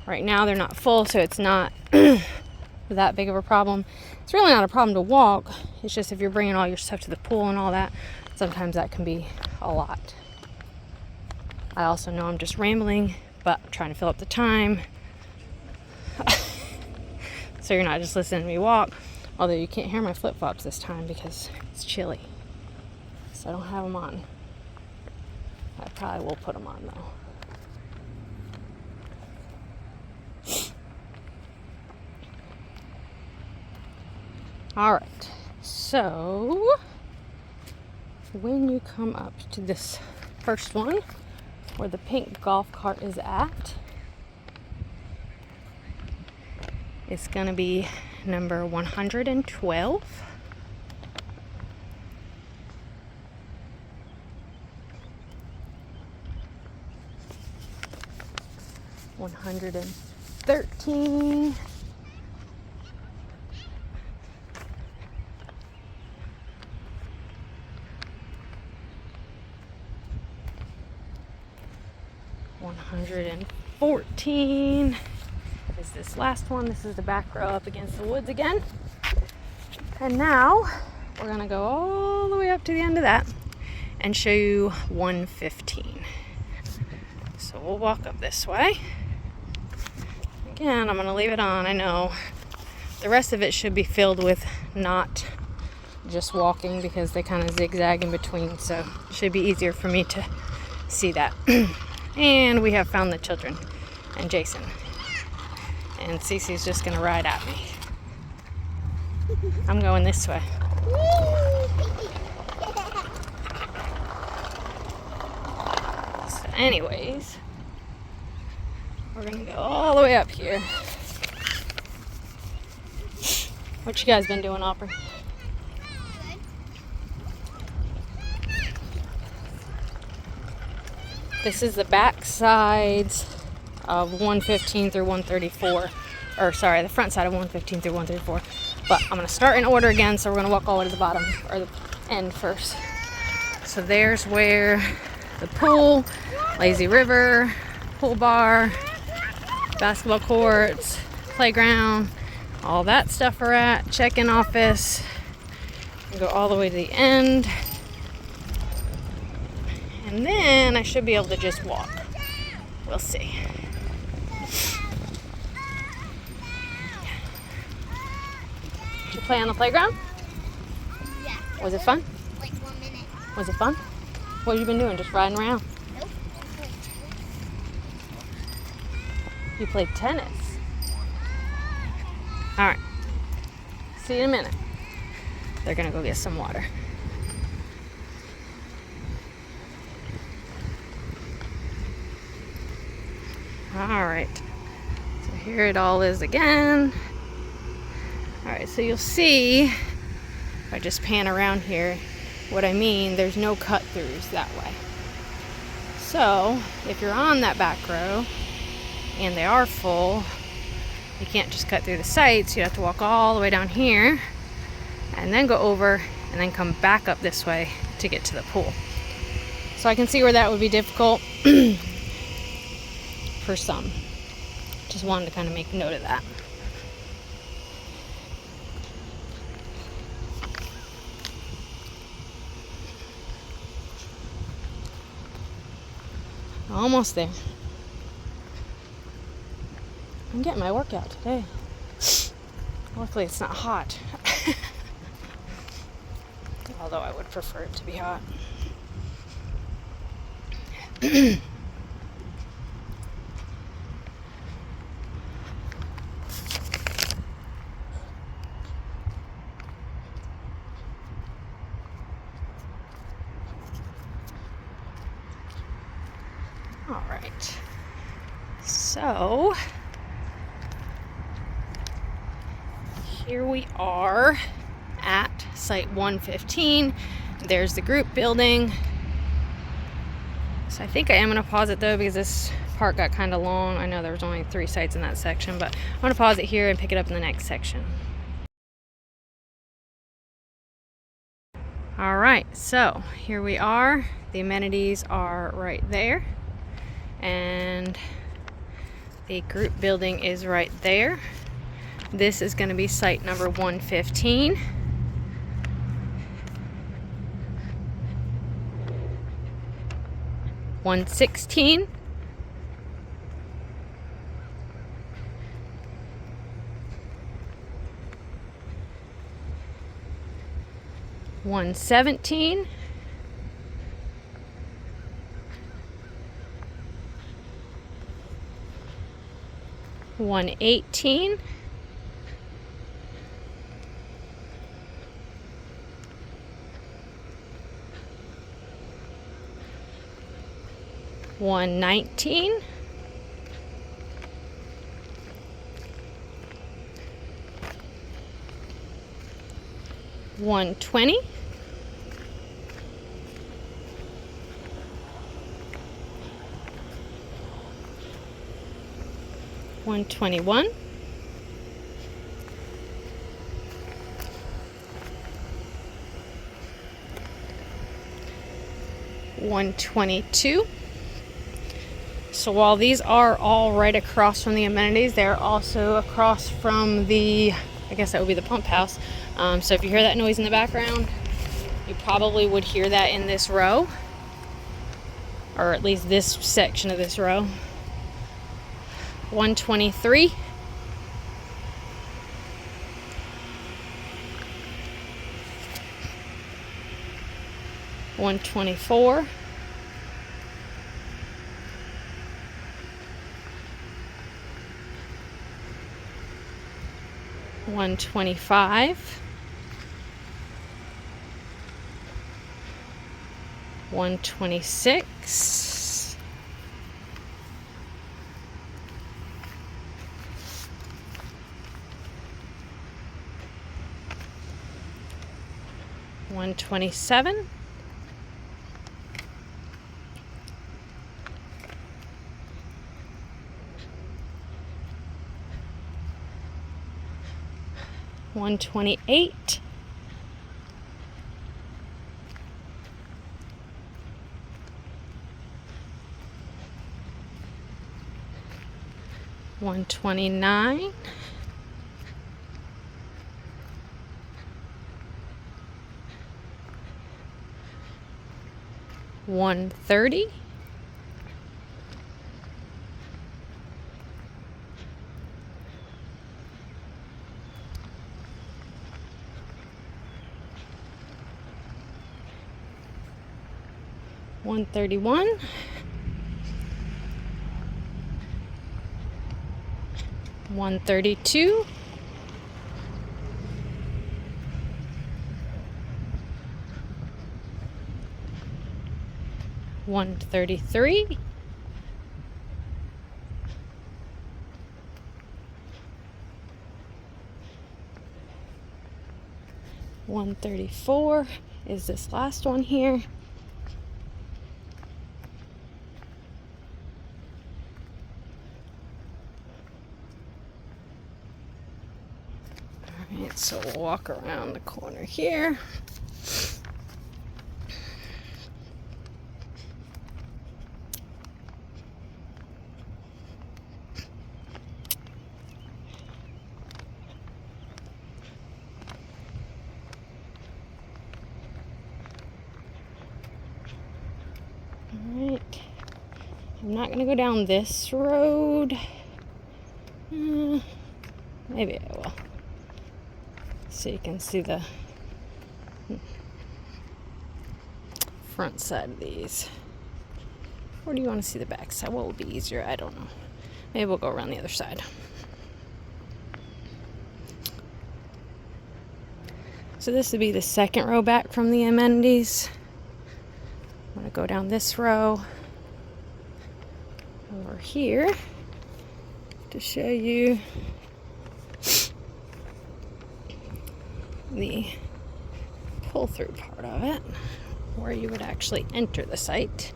Right now they're not full, so it's not that big of a problem. It's really not a problem to walk. It's just if you're bringing all your stuff to the pool and all that, sometimes that can be a lot. I also know I'm just rambling, but I'm trying to fill up the time. So you're not just listening to me walk. Although you can't hear my flip-flops this time because it's chilly. So I don't have them on. I probably will put them on though. Alright, so when you come up to this first one where the pink golf cart is at, it's going to be number 112. $113. $114. is this last one. This is the back row up against the woods again. And now we're gonna go all the way up to the end of that and show you 115. So we'll walk up this way. Again, I'm gonna leave it on. I know the rest of it should be filled with not just walking because they kind of zigzag in between, so it should be easier for me to see that. And we have found the children and Jason. And Cece's just gonna ride at me. I'm going this way. So anyways, we're gonna go all the way up here. What you guys been doing, Aubrey? This is the back sides of 115 through 134. Or sorry, the front side of 115 through 134. But I'm gonna start in order again, so we're gonna walk all the way to the bottom, or the end first. So there's where the pool, lazy river, pool bar, basketball courts, playground, all that stuff are at. Check-in office. And go all the way to the end. And then I should be able to just walk. We'll see. Did you play on the playground? Yeah. Was it fun? Like 1 minute. Was it fun? What have you been doing? Just riding around? Nope. You played tennis. All right. See you in a minute. They're gonna go get some water. All right. So here it all is again. All right, so you'll see, if I just pan around here, what I mean, there's no cut throughs that way. So if you're on that back row and they are full, you can't just cut through the sites. You have to walk all the way down here and then go over and then come back up this way to get to the pool. So I can see where that would be difficult for some. Just wanted to kind of make note of that. Almost there. I'm getting my workout today. Luckily it's not hot. Although I would prefer it to be hot. All right, so here we are at site 115. There's the group building. So I think I am gonna pause it though because this part got kind of long. I know there was only 3 sites in that section, but I'm gonna pause it here and pick it up in the next section. All right, so here we are. The amenities are right there. And the group building is right there. This is going to be site number 115. $116. $117. $118. $119. $120. $121. $122. So while these are all right across from the amenities, they're also across from the, I guess that would be the pump house. So if you hear that noise in the background, you probably would hear that in this row, or at least this section of this row. 123. 124. 125. 126. 127. 128. 129. 130. 131. 132. 133. 134 is this last one here. Alright, so we'll walk around the corner here. Alright, I'm not going to go down this road. Maybe I will. So you can see the front side of these. Or do you want to see the back side? What would be easier? I don't know. Maybe we'll go around the other side. So this would be the second row back from the amenities. I'm going to go down this row over here to show you the pull-through part of it, where you would actually enter the site.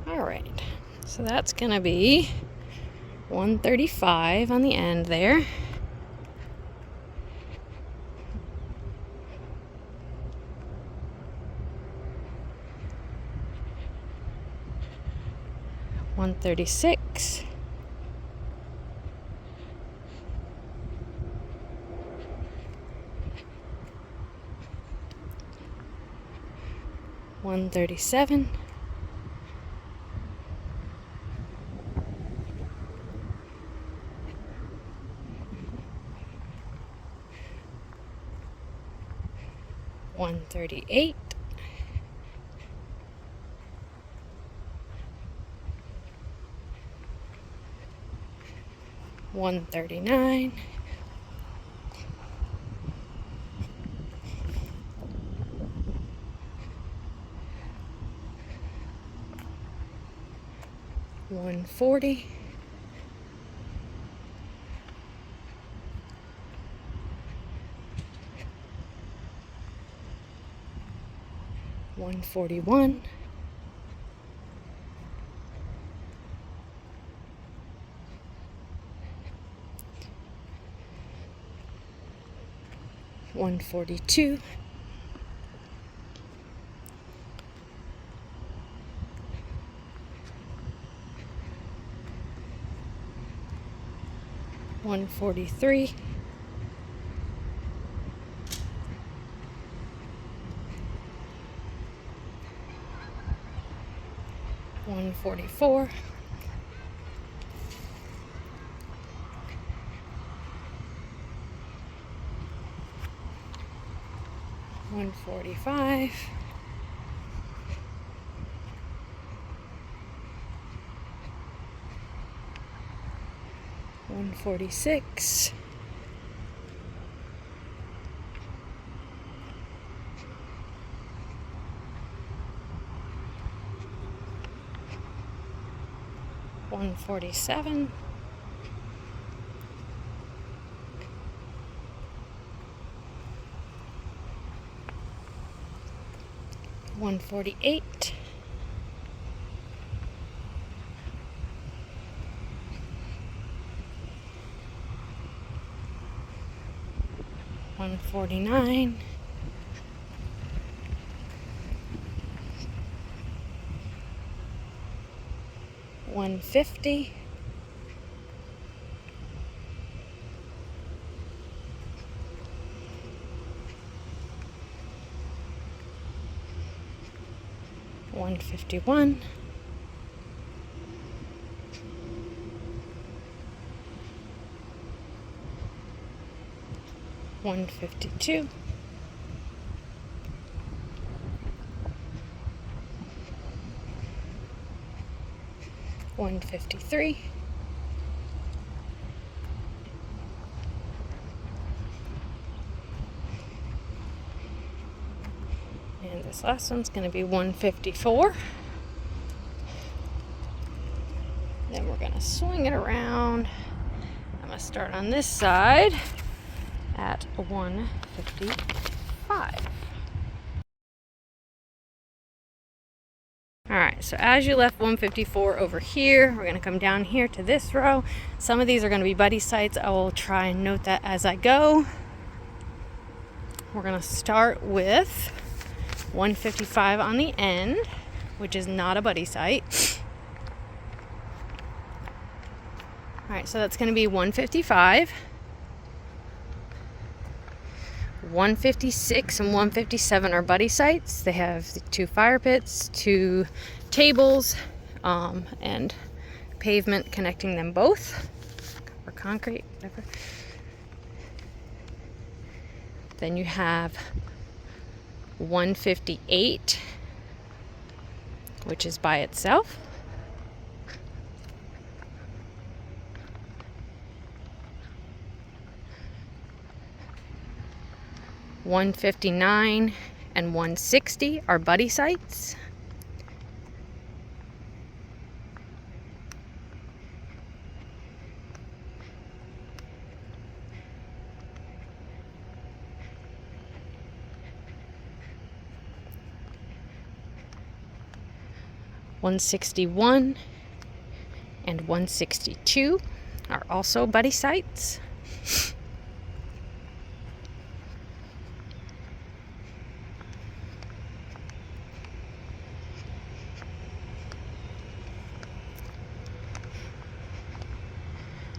Alright, so that's going to be 135 on the end there. $136. 137. 138. 139. 140. 141. 142. 143. 144. 145. 146. 147. 148. 149. 150. 151. 152. 153. And this last one's going to be 154. Then we're going to swing it around. I'm going to start on this side at 155. Alright, so as you left 154 over here, we're going to come down here to this row. Some of these are going to be buddy sites. I will try and note that as I go. We're going to start with 155 on the end, which is not a buddy site. Alright, so that's going to be 155. 156 and 157 are buddy sites. They have the 2 fire pits, 2 tables, and pavement connecting them both, or concrete, whatever. Then you have 158, which is by itself. 159 and 160 are buddy sites. .161 and 162 are also buddy sites.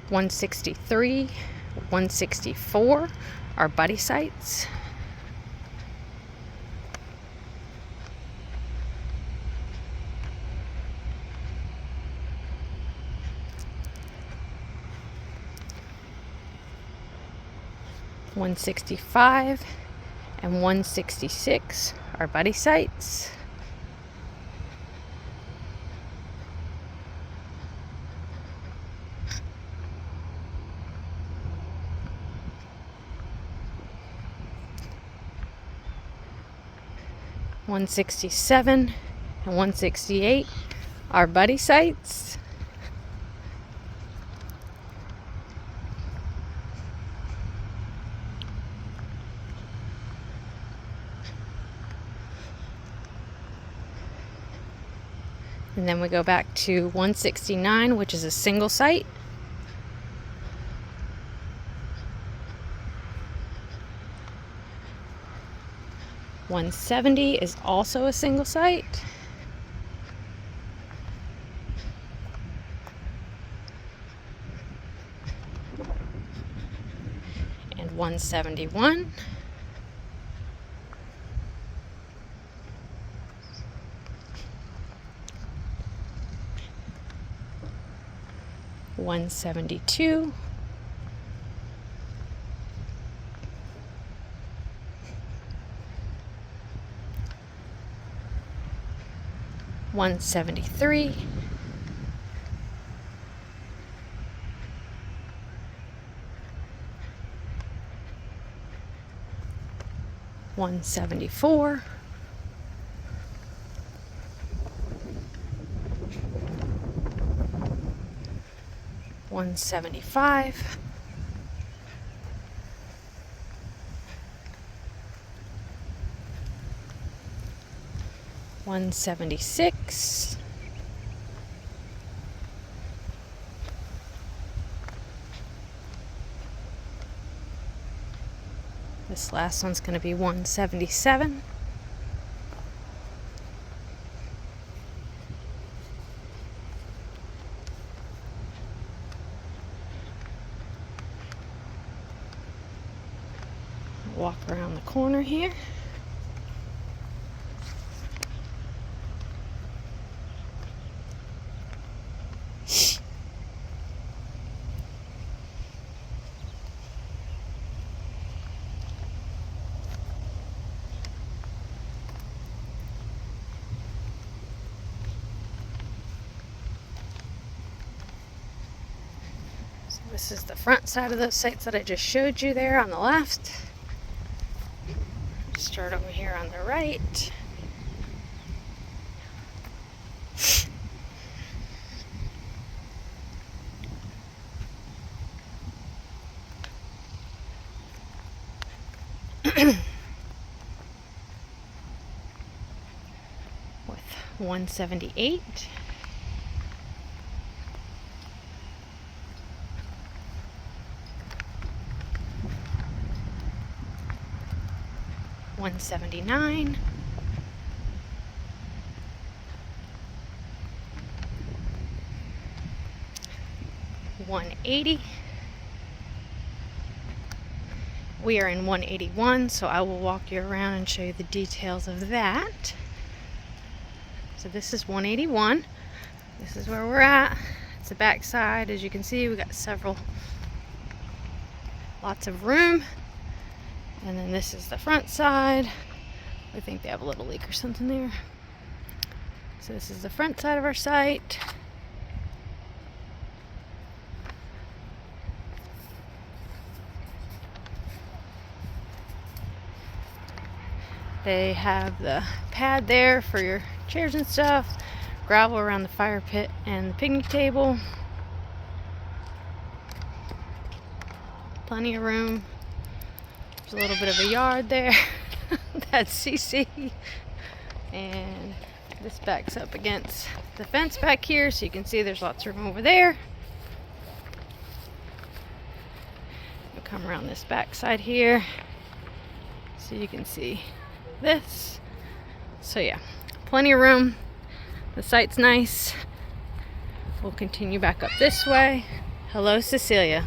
.163, 164 are buddy sites. .165 and 166 are buddy sites. .167 and 168 are buddy sites. And then we go back to 169, which is a single site. .170 is also a single site. 171, 172, 173, 174, 175, 176, 'This last one's going to be 177, 'll walk around the corner here. This is the front side of those sites that I just showed you there on the left. Start over here on the right. With 178. 179, 180. We are in 181, so I will walk you around and show you the details of that. So this is 181. This is where we're at. It's the back side. As you can see, we got lots of room. And then this is the front side. I think they have a little leak or something there. So this is the front side of our site. They have the pad there for your chairs and stuff, gravel around the fire pit and the picnic table. Plenty of room. There's a little bit of a yard there. That's CC. And this backs up against the fence back here, so you can see there's lots of room over there. We'll come around this back side here so you can see this. So yeah, plenty of room. The site's nice. We'll continue back up this way. Hello, Cecilia.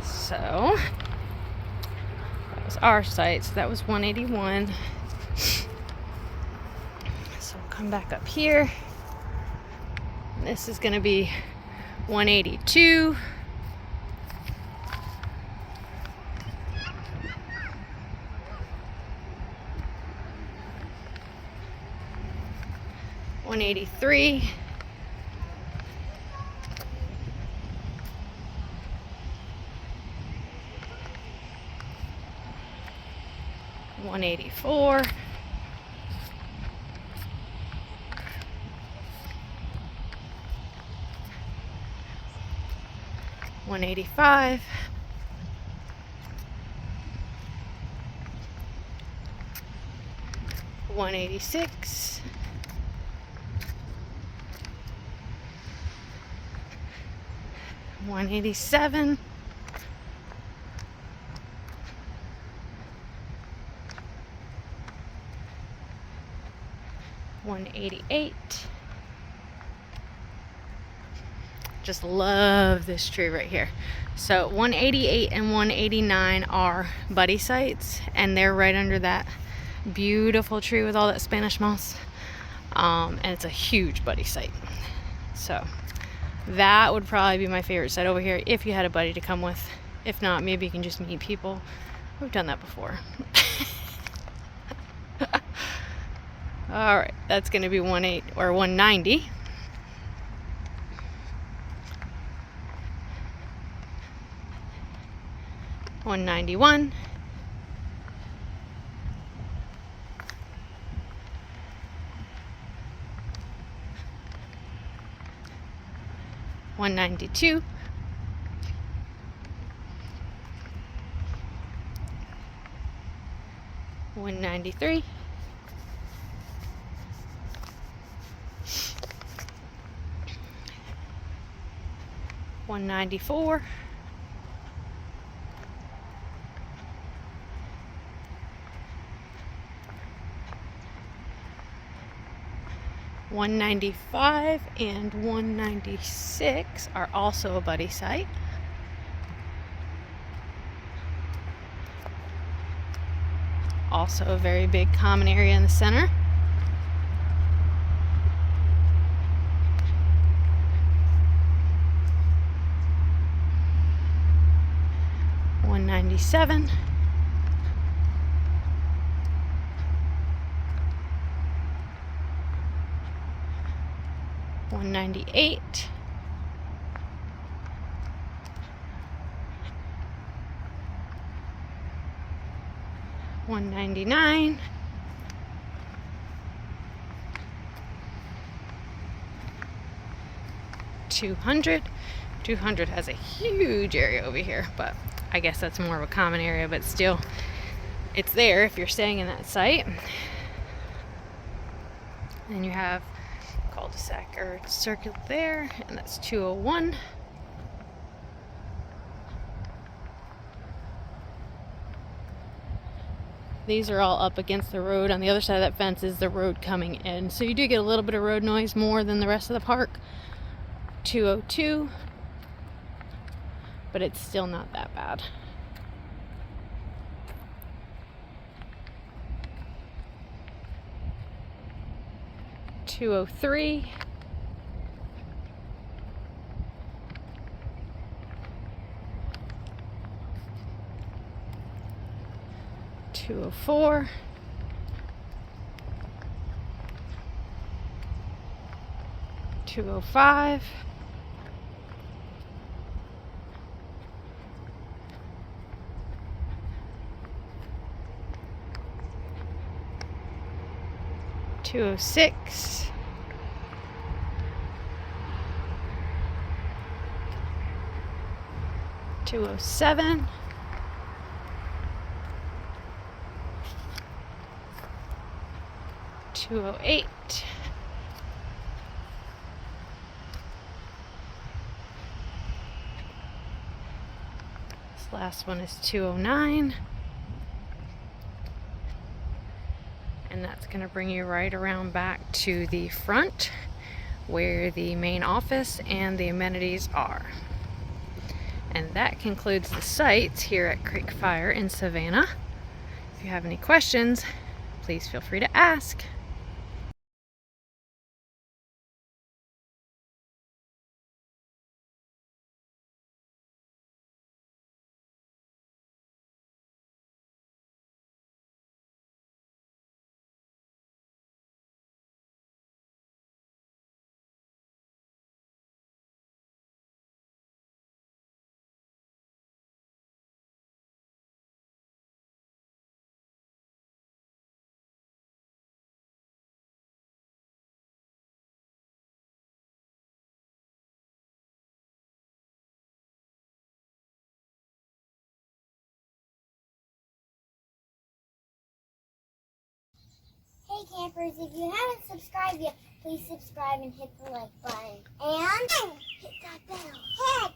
So that was our site. So that was 181. So we'll come back up here. And this is going to be 182. 183. 184. 185. 186. 187. 188. Just love this tree right here. So 188 and 189 are buddy sites, and they're right under that beautiful tree with all that Spanish moss. And it's a huge buddy site. So that would probably be my favorite site over here if you had a buddy to come with. If not, maybe you can just meet people. We've done that before. All right, that's going to be 18 or 190. $191. $192. $193. $194. $195 and $196 are also a buddy site. Also a very big common area in the center. $197. $198. $199. $200. 200 has a huge area over here, but I guess that's more of a common area, but still it's there if you're staying in that site. And you have cul-de-sac or circle there, and that's 201. These are all up against the road. On the other side of that fence is the road coming in, so you do get a little bit of road noise, more than the rest of the park. 202, but it's still not that bad. $203. $204. $205. $206. $207. $208. This last one is $209. And that's going to bring you right around back to the front where the main office and the amenities are. And that concludes the sites here at Creekfire in Savanah. If you have any questions, please feel free to ask. Hey campers, if you haven't subscribed yet, please subscribe and hit the like button. And hit that bell. Heck!